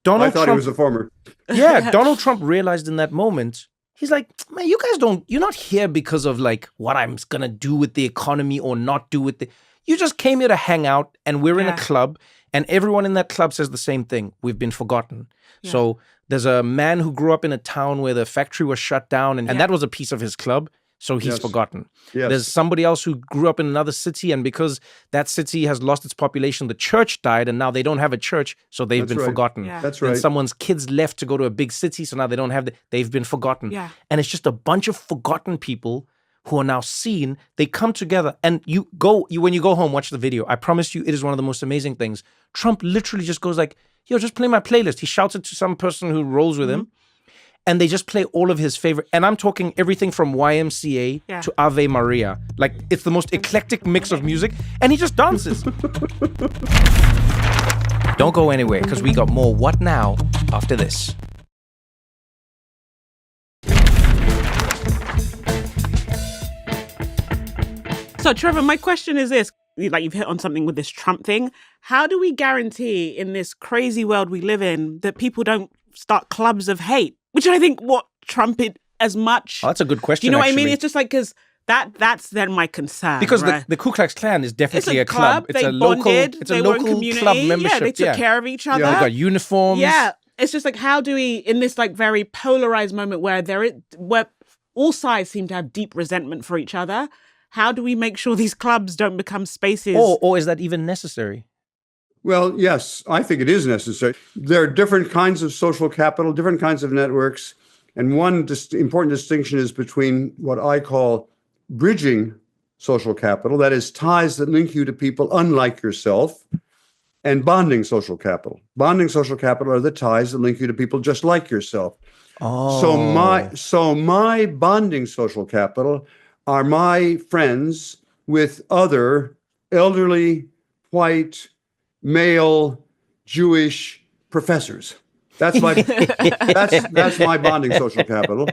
I thought he was the former. Yeah, Donald Trump realized in that moment, he's like, man, you guys don't... You're not here because of like what I'm going to do with the economy or not do with the... You just came here to hang out and we're in a club And everyone in that club says the same thing. We've been forgotten. Yeah. So there's a man who grew up in a town where the factory was shut down, and that was a piece of his club. So he's forgotten. Yes. There's somebody else who grew up in another city, and because that city has lost its population, the church died, and now they don't have a church, so they've been forgotten. Yeah. That's right. And someone's kids left to go to a big city, so now they don't have they've been forgotten. Yeah. And it's just a bunch of forgotten people who are now seen. They come together, and when you go home, watch the video. I promise you, it is one of the most amazing things. Trump literally just goes like, yo, just play my playlist. He shouts it to some person who rolls with him. And they just play all of his favorite. And I'm talking everything from YMCA to Ave Maria. Like, it's the most eclectic mix of music. And he just dances. Don't go anywhere, because we got more What Now after this. So, Trevor, my question is this. Like, you've hit on something with this Trump thing. How do we guarantee in this crazy world we live in that people don't start clubs of hate? Which I think what Trump did as much. Oh, that's a good question. You know actually. what I mean? It's just like, because that's then my concern. Because right? the Ku Klux Klan is definitely it's a club. It's they a local, bonded, it's a local club membership. Yeah, they took care of each other. They've got uniforms. Yeah. It's just like, how do we, in this like very polarized moment where where all sides seem to have deep resentment for each other, how do we make sure these clubs don't become spaces? Or is that even necessary? Well, yes, I think it is necessary. There are different kinds of social capital, different kinds of networks. And one important distinction is between what I call bridging social capital, that is ties that link you to people unlike yourself, and bonding social capital. Bonding social capital are the ties that link you to people just like yourself. Oh. So my bonding social capital are my friends with other elderly, white, male, Jewish professors. That's my that's my bonding social capital.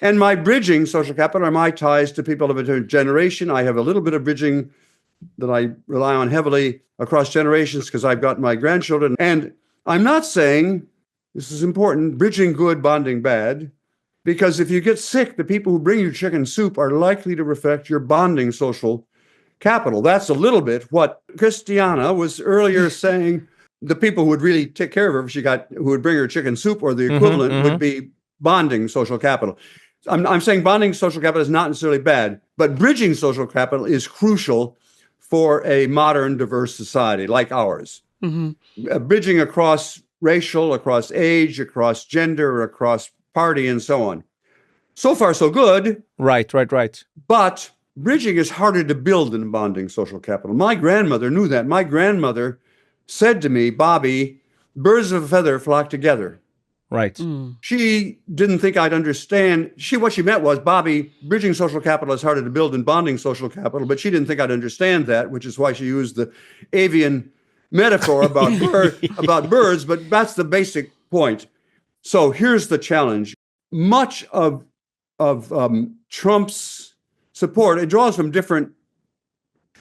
And my bridging social capital are my ties to people of a different generation. I have a little bit of bridging that I rely on heavily across generations because I've got my grandchildren. And I'm not saying, this is important, bridging good, bonding bad, because if you get sick, the people who bring you chicken soup are likely to reflect your bonding social capital. That's a little bit what Christiana was earlier saying. The people who would really take care of her who would bring her chicken soup or the equivalent would be bonding social capital. I'm saying bonding social capital is not necessarily bad, but bridging social capital is crucial for a modern, diverse society like ours. Bridging across racial, across age, across gender, across party, and so on. So far, so good. Right. But bridging is harder to build than bonding social capital. My grandmother knew that. My grandmother said to me, Bobby, birds of a feather flock together. Right. She didn't think I'd understand. What she meant was, Bobby, bridging social capital is harder to build than bonding social capital, but she didn't think I'd understand that, which is why she used the avian metaphor about birds, but that's the basic point. So here's the challenge. Much of Trump's support, it draws from different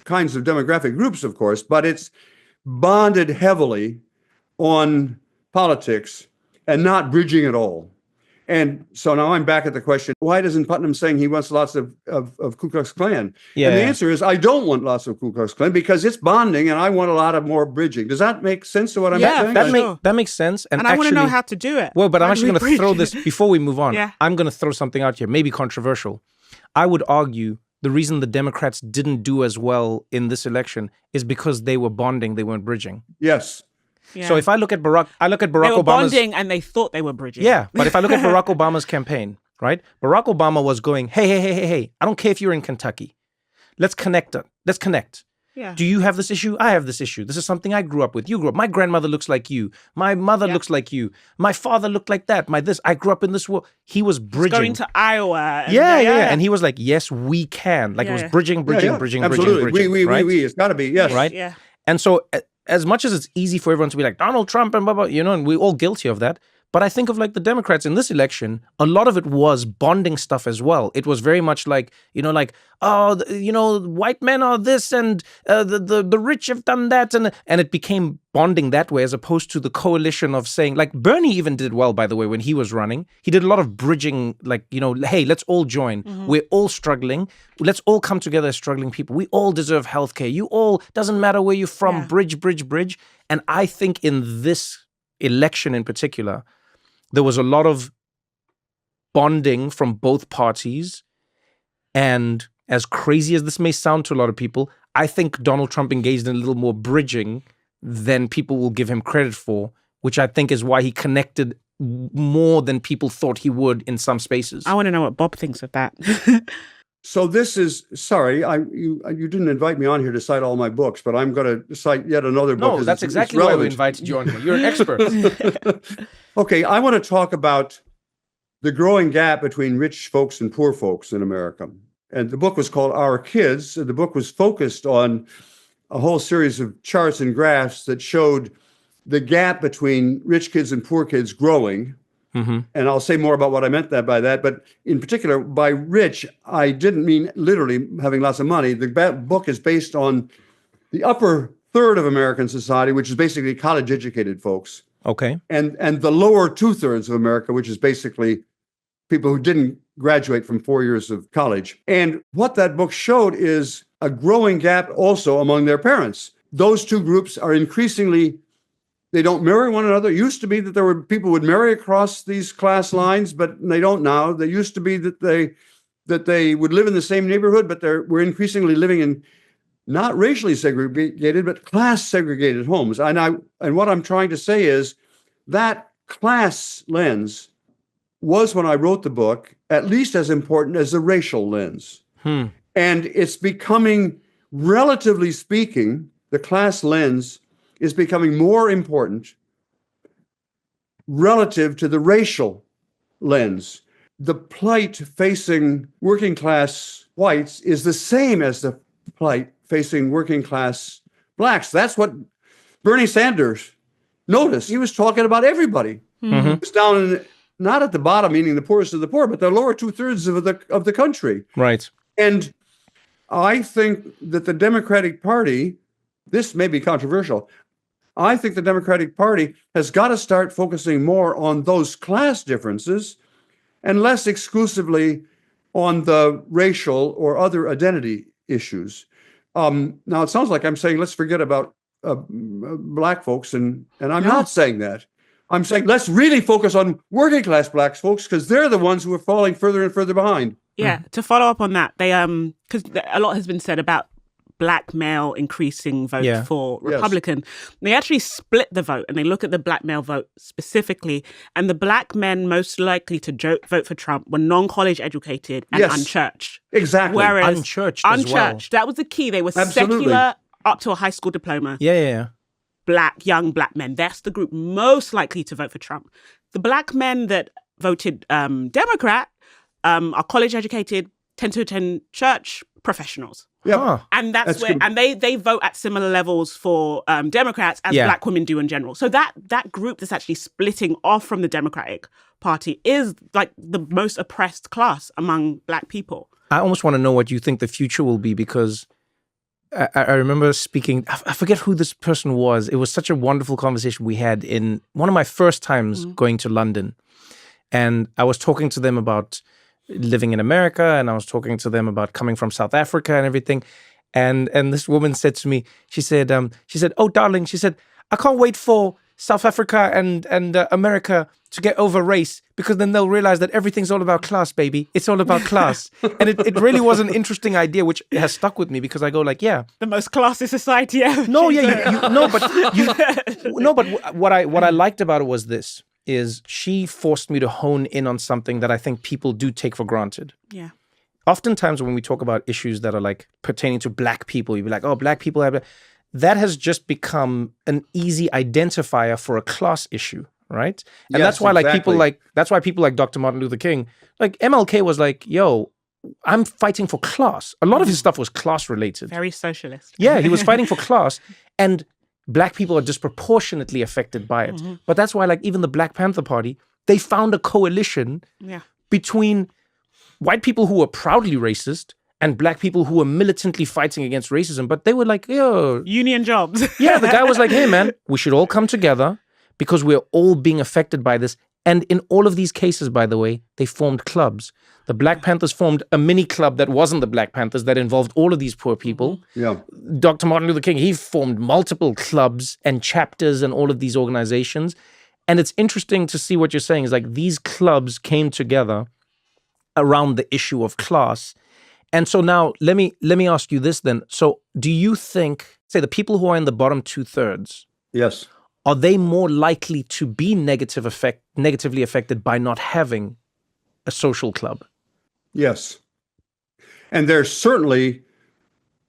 kinds of demographic groups, of course, but it's bonded heavily on politics and not bridging at all. And so now I'm back at the question, why doesn't Putnam saying he wants lots of Ku Klux Klan? Yeah. And the answer is, I don't want lots of Ku Klux Klan because it's bonding and I want a lot of more bridging. Does that make sense to what I'm saying? That makes sense. And I want to know how to do it. Well, but I'm actually going to throw this, before we move on, Yeah. I'm going to throw something out here, maybe controversial. I would argue the reason the Democrats didn't do as well in this election is because they were bonding, they weren't bridging. Yes. Yeah. So if I look at Barack they were Obama's... bonding and they thought they were bridging. Yeah, but if I look at Barack Obama's campaign, right? Barack Obama was going, hey, I don't care if you're in Kentucky. Let's connect. Yeah. Do you have this issue? I have this issue. This is something I grew up with. You grew up. My grandmother looks like you. My mother looks like you. My father looked like that. I grew up in this world. He was bridging. Going to Iowa. Yeah. And he was like, yes, we can. Like it was bridging. Absolutely. We, it's got to be, yes. Right? Yeah. And so as much as it's easy for everyone to be like, Donald Trump and blah, blah, and we're all guilty of that. But I think of like the Democrats in this election, a lot of it was bonding stuff as well. It was very much like, white men are this and the rich have done that. And it became bonding that way as opposed to the coalition of saying, like Bernie even did well, by the way, when he was running. He did a lot of bridging, like, hey, let's all join. Mm-hmm. We're all struggling. Let's all come together as struggling people. We all deserve healthcare. You all, doesn't matter where you're from, bridge. And I think in this election in particular, there was a lot of bonding from both parties. And as crazy as this may sound to a lot of people, I think Donald Trump engaged in a little more bridging than people will give him credit for, which I think is why he connected more than people thought he would in some spaces. I want to know what Bob thinks of that. So this is, sorry, you didn't invite me on here to cite all my books, but I'm going to cite yet another book. No, that's exactly why we invited you on here. You're an expert. Okay, I want to talk about the growing gap between rich folks and poor folks in America. And the book was called Our Kids. The book was focused on a whole series of charts and graphs that showed the gap between rich kids and poor kids growing. Mm-hmm. And I'll say more about what I meant by that. But in particular, by rich, I didn't mean literally having lots of money. The book is based on the upper third of American society, which is basically college-educated folks. Okay. And the lower two-thirds of America, which is basically people who didn't graduate from 4 years of college. And what that book showed is a growing gap also among their parents. Those two groups are increasingly, they don't marry one another. It used to be that there were people would marry across these class lines, but they don't now. They used to be that they would live in the same neighborhood, but we're increasingly living in not racially segregated, but class segregated homes. And what I'm trying to say is that class lens was, when I wrote the book, at least as important as the racial lens. And it's becoming, relatively speaking, the class lens is becoming more important relative to the racial lens. The plight facing working class whites is the same as the plight facing working class blacks. That's what Bernie Sanders noticed. He was talking about everybody. Mm-hmm. It was down not at the bottom, meaning the poorest of the poor, but the lower two-thirds of the country. Right. And I think that the Democratic Party, this may be controversial, I think the Democratic Party has got to start focusing more on those class differences and less exclusively on the racial or other identity issues. Now, it sounds like I'm saying let's forget about black folks, and I'm not saying that. I'm saying let's really focus on working class black folks because they're the ones who are falling further and further behind. Yeah, to follow up on that, they because a lot has been said about black male increasing vote for Republican. Yes. They actually split the vote and they look at the black male vote specifically. And the black men most likely to vote for Trump were non-college educated and unchurched. Exactly. Whereas unchurched as well. That was the key. They were secular up to a high school diploma. Yeah. Young black men. That's the group most likely to vote for Trump. The black men that voted Democrat are college educated, tend to attend church, professionals. Yeah, and that's where, and they vote at similar levels for Democrats as black women do in general. So that group that's actually splitting off from the Democratic Party is like the most oppressed class among black people. I almost want to know what you think the future will be, because I remember speaking, I forget who this person was. It was such a wonderful conversation we had in one of my first times going to London. And I was talking to them about living in America, and I was talking to them about coming from South Africa and everything. And this woman said to me, she said, "Oh, darling," she said, "I can't wait for South Africa and America to get over race, because then they'll realize that everything's all about class, baby. It's all about class." And it really was an interesting idea, which has stuck with me, because I go like, yeah, the most classy society ever. No, but what I liked about it was this. Is she forced me to hone in on something that I think people do take for granted. Yeah. Oftentimes when we talk about issues that are like pertaining to black people, you'd be like, oh, black people have... That has just become an easy identifier for a class issue, right? And that's why people like Dr. Martin Luther King, like MLK was like, yo, I'm fighting for class. A lot of his stuff was class related. Very socialist. Yeah, he was fighting for class. And black people are disproportionately affected by it. But that's why, like, even the Black Panther Party, they found a coalition between white people who were proudly racist and black people who were militantly fighting against racism. But they were like, yo. Union jobs. Yeah, the guy was like, hey, man, we should all come together because we're all being affected by this. And in all of these cases, by the way, they formed clubs. The Black Panthers formed a mini club that wasn't the Black Panthers that involved all of these poor people. Yeah. Dr. Martin Luther King, he formed multiple clubs and chapters and all of these organizations. And it's interesting to see what you're saying is like these clubs came together around the issue of class. And so now let me ask you this then. So do you think, say, the people who are in the bottom 2/3, Yes. are they more likely to be negatively affected by not having a social club? Yes. And they're certainly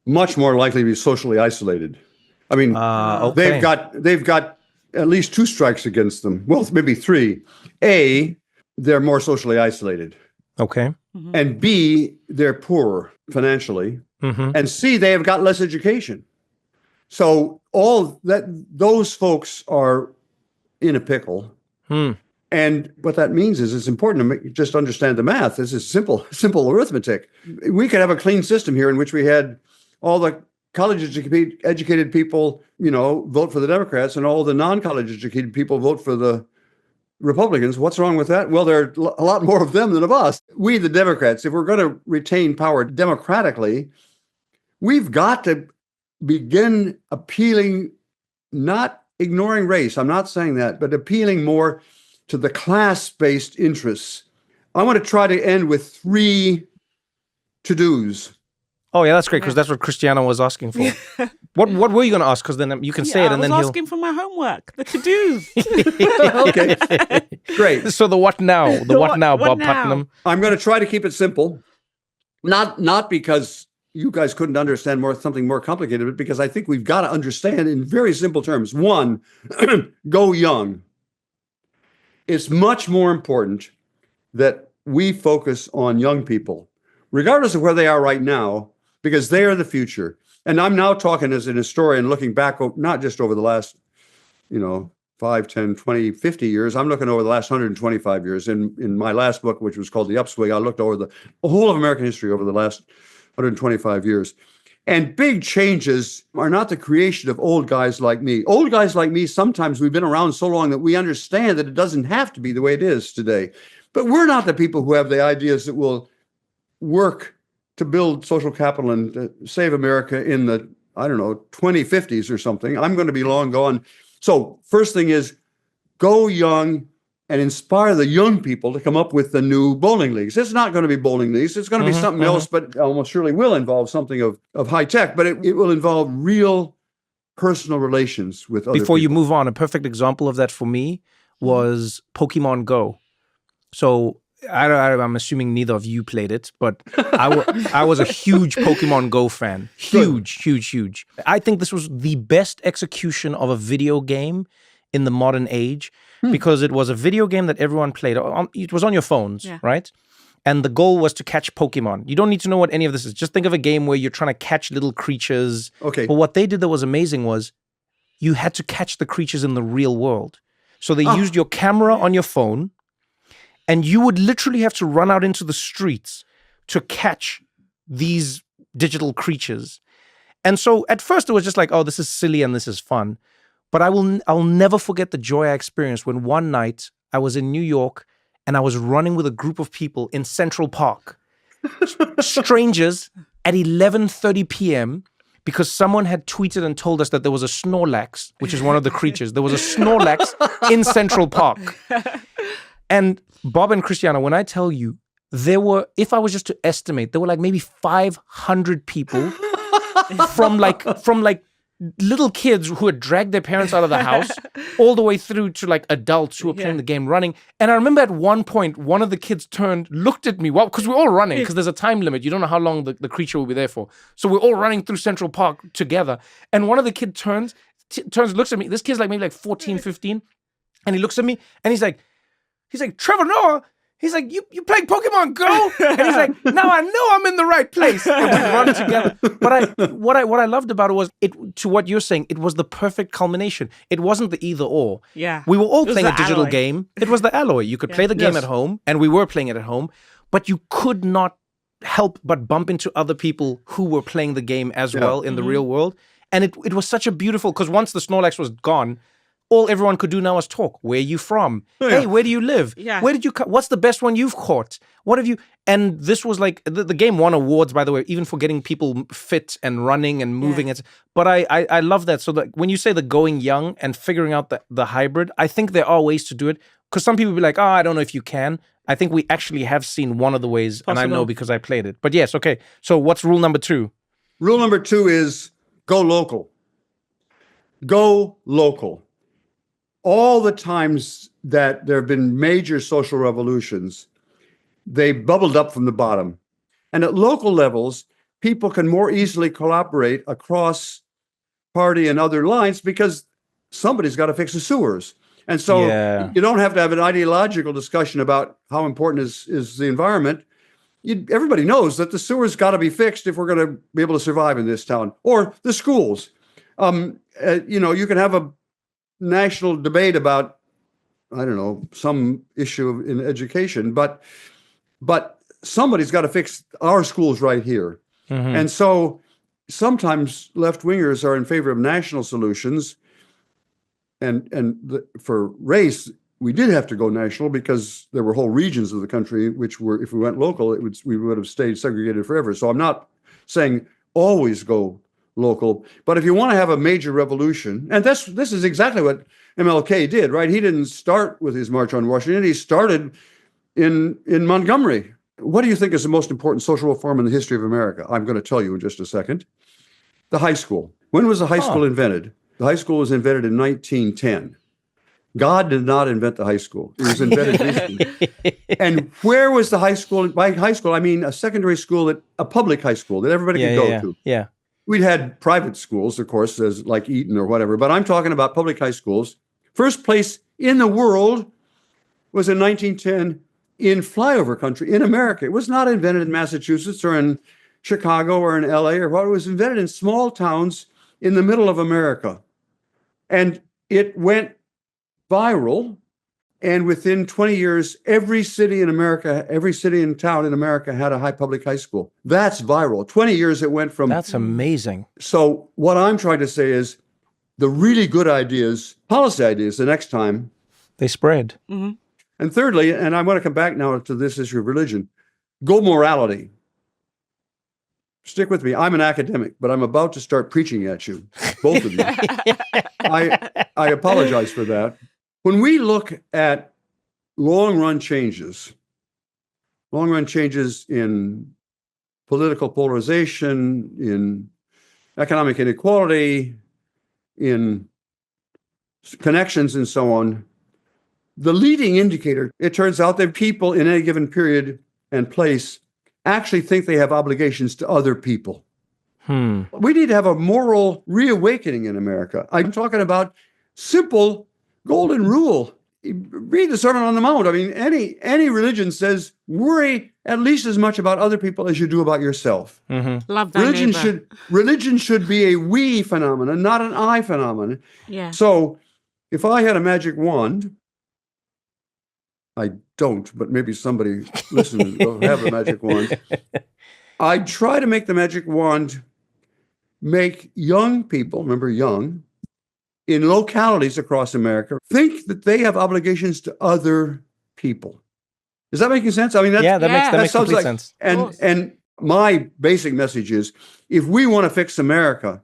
much more likely to be socially isolated. I mean, Okay. they've got at least 2 strikes against them. Well, maybe 3. A, they're more socially isolated. Okay. And B, they're poorer financially. And C, they have got less education. So those folks are in a pickle. And what that means is it's important to just understand the math. This is simple arithmetic. We could have a clean system here in which we had all the college educated people, vote for the Democrats, and all the non-college educated people vote for the Republicans. What's wrong with that? Well, there are a lot more of them than of us. We, the Democrats, if we're going to retain power democratically, we've got to begin appealing, not ignoring race. I'm not saying that, but appealing more to the class-based interests. I want to try to end with 3 to-dos. Oh, yeah, that's great, because that's what Cristiano was asking for. What were you going to ask? Because then you can say it and then I was asking for my homework, the to-dos. Okay, great. So the what now? The what now, what Bob now? Putnam? I'm going to try to keep it simple, not because you guys couldn't understand something more complicated, but because I think we've got to understand in very simple terms. 1, go young. It's much more important that we focus on young people, regardless of where they are right now, because they are the future. And I'm now talking as an historian, looking back, not just over the last, 5, 10, 20, 50 years. I'm looking over the last 125 years. In my last book, which was called The Upswing, I looked over the whole of American history over the last 125 years. And big changes are not the creation of old guys like me. Old guys like me, sometimes we've been around so long that we understand that it doesn't have to be the way it is today. But we're not the people who have the ideas that will work to build social capital and save America in the, 2050s or something. I'm going to be long gone. So first thing is go young and inspire the young people to come up with the new bowling leagues. It's not going to be bowling leagues. It's going to be something else, but almost surely will involve something of high tech, but it will involve real personal relations with other Before you people. move on, a perfect example of that for me was Pokemon Go. So I'm assuming neither of you played it, but I was a huge Pokemon Go fan. Huge. I think this was the best execution of a video game in the modern age because it was a video game that everyone played. It was on your phones, right? And the goal was to catch Pokemon. You don't need to know what any of this is. Just think of a game where you're trying to catch little creatures. Okay. But what they did that was amazing was you had to catch the creatures in the real world. So they used your camera on your phone, and you would literally have to run out into the streets to catch these digital creatures. And so at first it was just like, oh, this is silly and this is fun. But I'll never forget the joy I experienced when one night I was in New York and I was running with a group of people in Central Park. Strangers at 11:30 p.m. because someone had tweeted and told us that there was a Snorlax, which is one of the creatures. There was a Snorlax in Central Park. And Bob and Cristiano, when I tell you, there were, if I was just to estimate, there were like maybe 500 people from like little kids who had dragged their parents out of the house all the way through to like adults who were playing the game running. And I remember at one point, one of the kids turned, looked at me, because we're all running, because there's a time limit. You don't know how long the creature will be there for. So we're all running through Central Park together. And one of the kids turns, looks at me. This kid's like maybe like 14, 15. And he looks at me and he's like, Trevor Noah. He's like, you playing Pokemon Go? And he's like, now I know I'm in the right place. And we run together. But what I loved about it was, to what you're saying, it was the perfect culmination. It wasn't the either or. Yeah. We were all It was playing a the digital alloy. game. It was the alloy. You could play the game at home, and we were playing it at home, but you could not help but bump into other people who were playing the game as well in the real world. And it was such a beautiful, because once the Snorlax was gone, all everyone could do now was talk. Where are you from? Hey, where do you live? Yeah. Where did you what's the best one you've caught? What have you? And this was like, the game won awards, by the way, even for getting people fit and running and moving. But I love that. So when you say the going young and figuring out the hybrid, I think there are ways to do it. Because some people be like, I don't know if you can. I think we actually have seen one of the ways, and I know because I played it. But yes, okay. So what's rule number 2? Rule number 2 is go local. Go local. All the times that there have been major social revolutions, they bubbled up from the bottom. And at local levels, people can more easily collaborate across party and other lines because somebody's got to fix the sewers. And so you don't have to have an ideological discussion about how important is the environment. Everybody knows that the sewers got to be fixed if we're going to be able to survive in this town, or the schools. You can have a national debate about, I don't know, some issue in education, but somebody's got to fix our schools right here. And so sometimes left-wingers are in favor of national solutions. For race, we did have to go national because there were whole regions of the country which were, if we went local, we would have stayed segregated forever. So I'm not saying always go local, but if you want to have a major revolution, and this is exactly what MLK did, right? He didn't start with his March on Washington. He started in Montgomery. What do you think is the most important social reform in the history of America? I'm going to tell you in just a second. The high school. When was the high school invented? The high school was invented in 1910. God did not invent the high school. It was invented recently. And where was the high school? By high school, I mean a secondary school, a public high school that everybody could go to. Yeah. We'd had private schools, of course, as like Eton or whatever, but I'm talking about public high schools. First place in the world was in 1910 in flyover country, in America. It was not invented in Massachusetts or in Chicago or in LA or what. It was invented in small towns in the middle of America. And it went viral. And within 20 years, every city and town in America had a public high school. That's viral. 20 years it went from... That's amazing. So what I'm trying to say is the really good ideas, policy ideas, the next time... they spread. Mm-hmm. And thirdly, and I want to come back now to this issue of religion, go morality. Stick with me. I'm an academic, but I'm about to start preaching at you, both of you. I apologize for that. When we look at long-run changes in political polarization, in economic inequality, in connections and so on, the leading indicator, it turns out that people in any given period and place actually think they have obligations to other people. We need to have a moral reawakening in America. I'm talking about simple golden rule. Read the Sermon on the Mount. I mean, any religion says worry at least as much about other people as you do about yourself. Love that. Religion should be a we phenomenon, not an I phenomenon. Yeah. So if I had a magic wand, I don't, but maybe somebody listening will have a magic wand. I'd try to make the magic wand make young people, remember young, in localities across America, think that they have obligations to other people. Is that making sense? I mean, that makes complete sense. And my basic message is, if we want to fix America,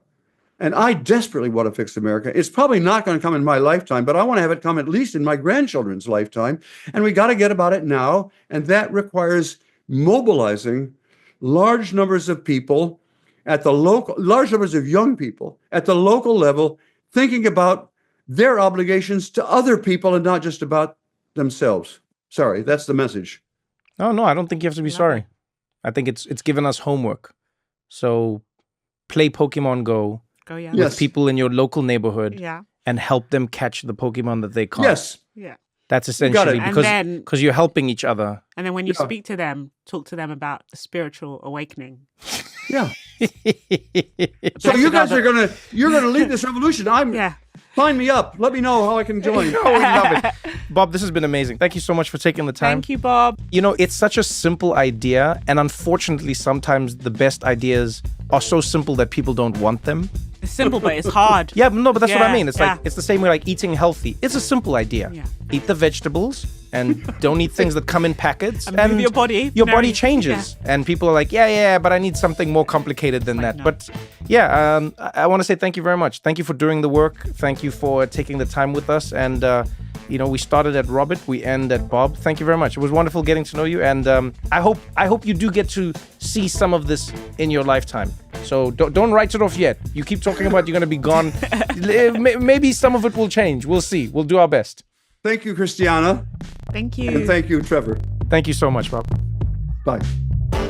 and I desperately want to fix America, it's probably not going to come in my lifetime, but I want to have it come at least in my grandchildren's lifetime. And we got to get about it now. And that requires mobilizing large numbers of people large numbers of young people at the local level, thinking about their obligations to other people and not just about themselves. Sorry, that's the message. No, I don't think you have to be sorry. I think it's given us homework. So play Pokemon Go with people in your local neighborhood and help them catch the Pokemon that they caught. Yes. Yeah. That's essentially it. because you're helping each other. And then when you speak to them, talk to them about the spiritual awakening. Yeah. So you guys you're gonna lead this revolution. Sign me up. Let me know how I can join. Oh, we love it. Bob, this has been amazing. Thank you so much for taking the time. Thank you, Bob. You know, it's such a simple idea, and unfortunately, sometimes the best ideas are so simple that people don't want them. It's simple, but it's hard. Yeah, no, but that's what I mean. It's like it's the same way like eating healthy. It's a simple idea. Yeah. Eat the vegetables and don't eat things that come in packets. And move your body. Your body changes. Yeah. And people are like, yeah, but I need something more complicated than that. No. But yeah, I want to say thank you very much. Thank you for doing the work. Thank you for taking the time with us. And you know, we started at Robert, we end at Bob. Thank you very much. It was wonderful getting to know you, and I hope you do get to see some of this in your lifetime. So don't write it off yet. You keep talking about you're going to be gone. Maybe some of it will change. We'll see. We'll do our best. Thank you, Christiana. Thank you. And thank you, Trevor. Thank you so much, Bob. Bye.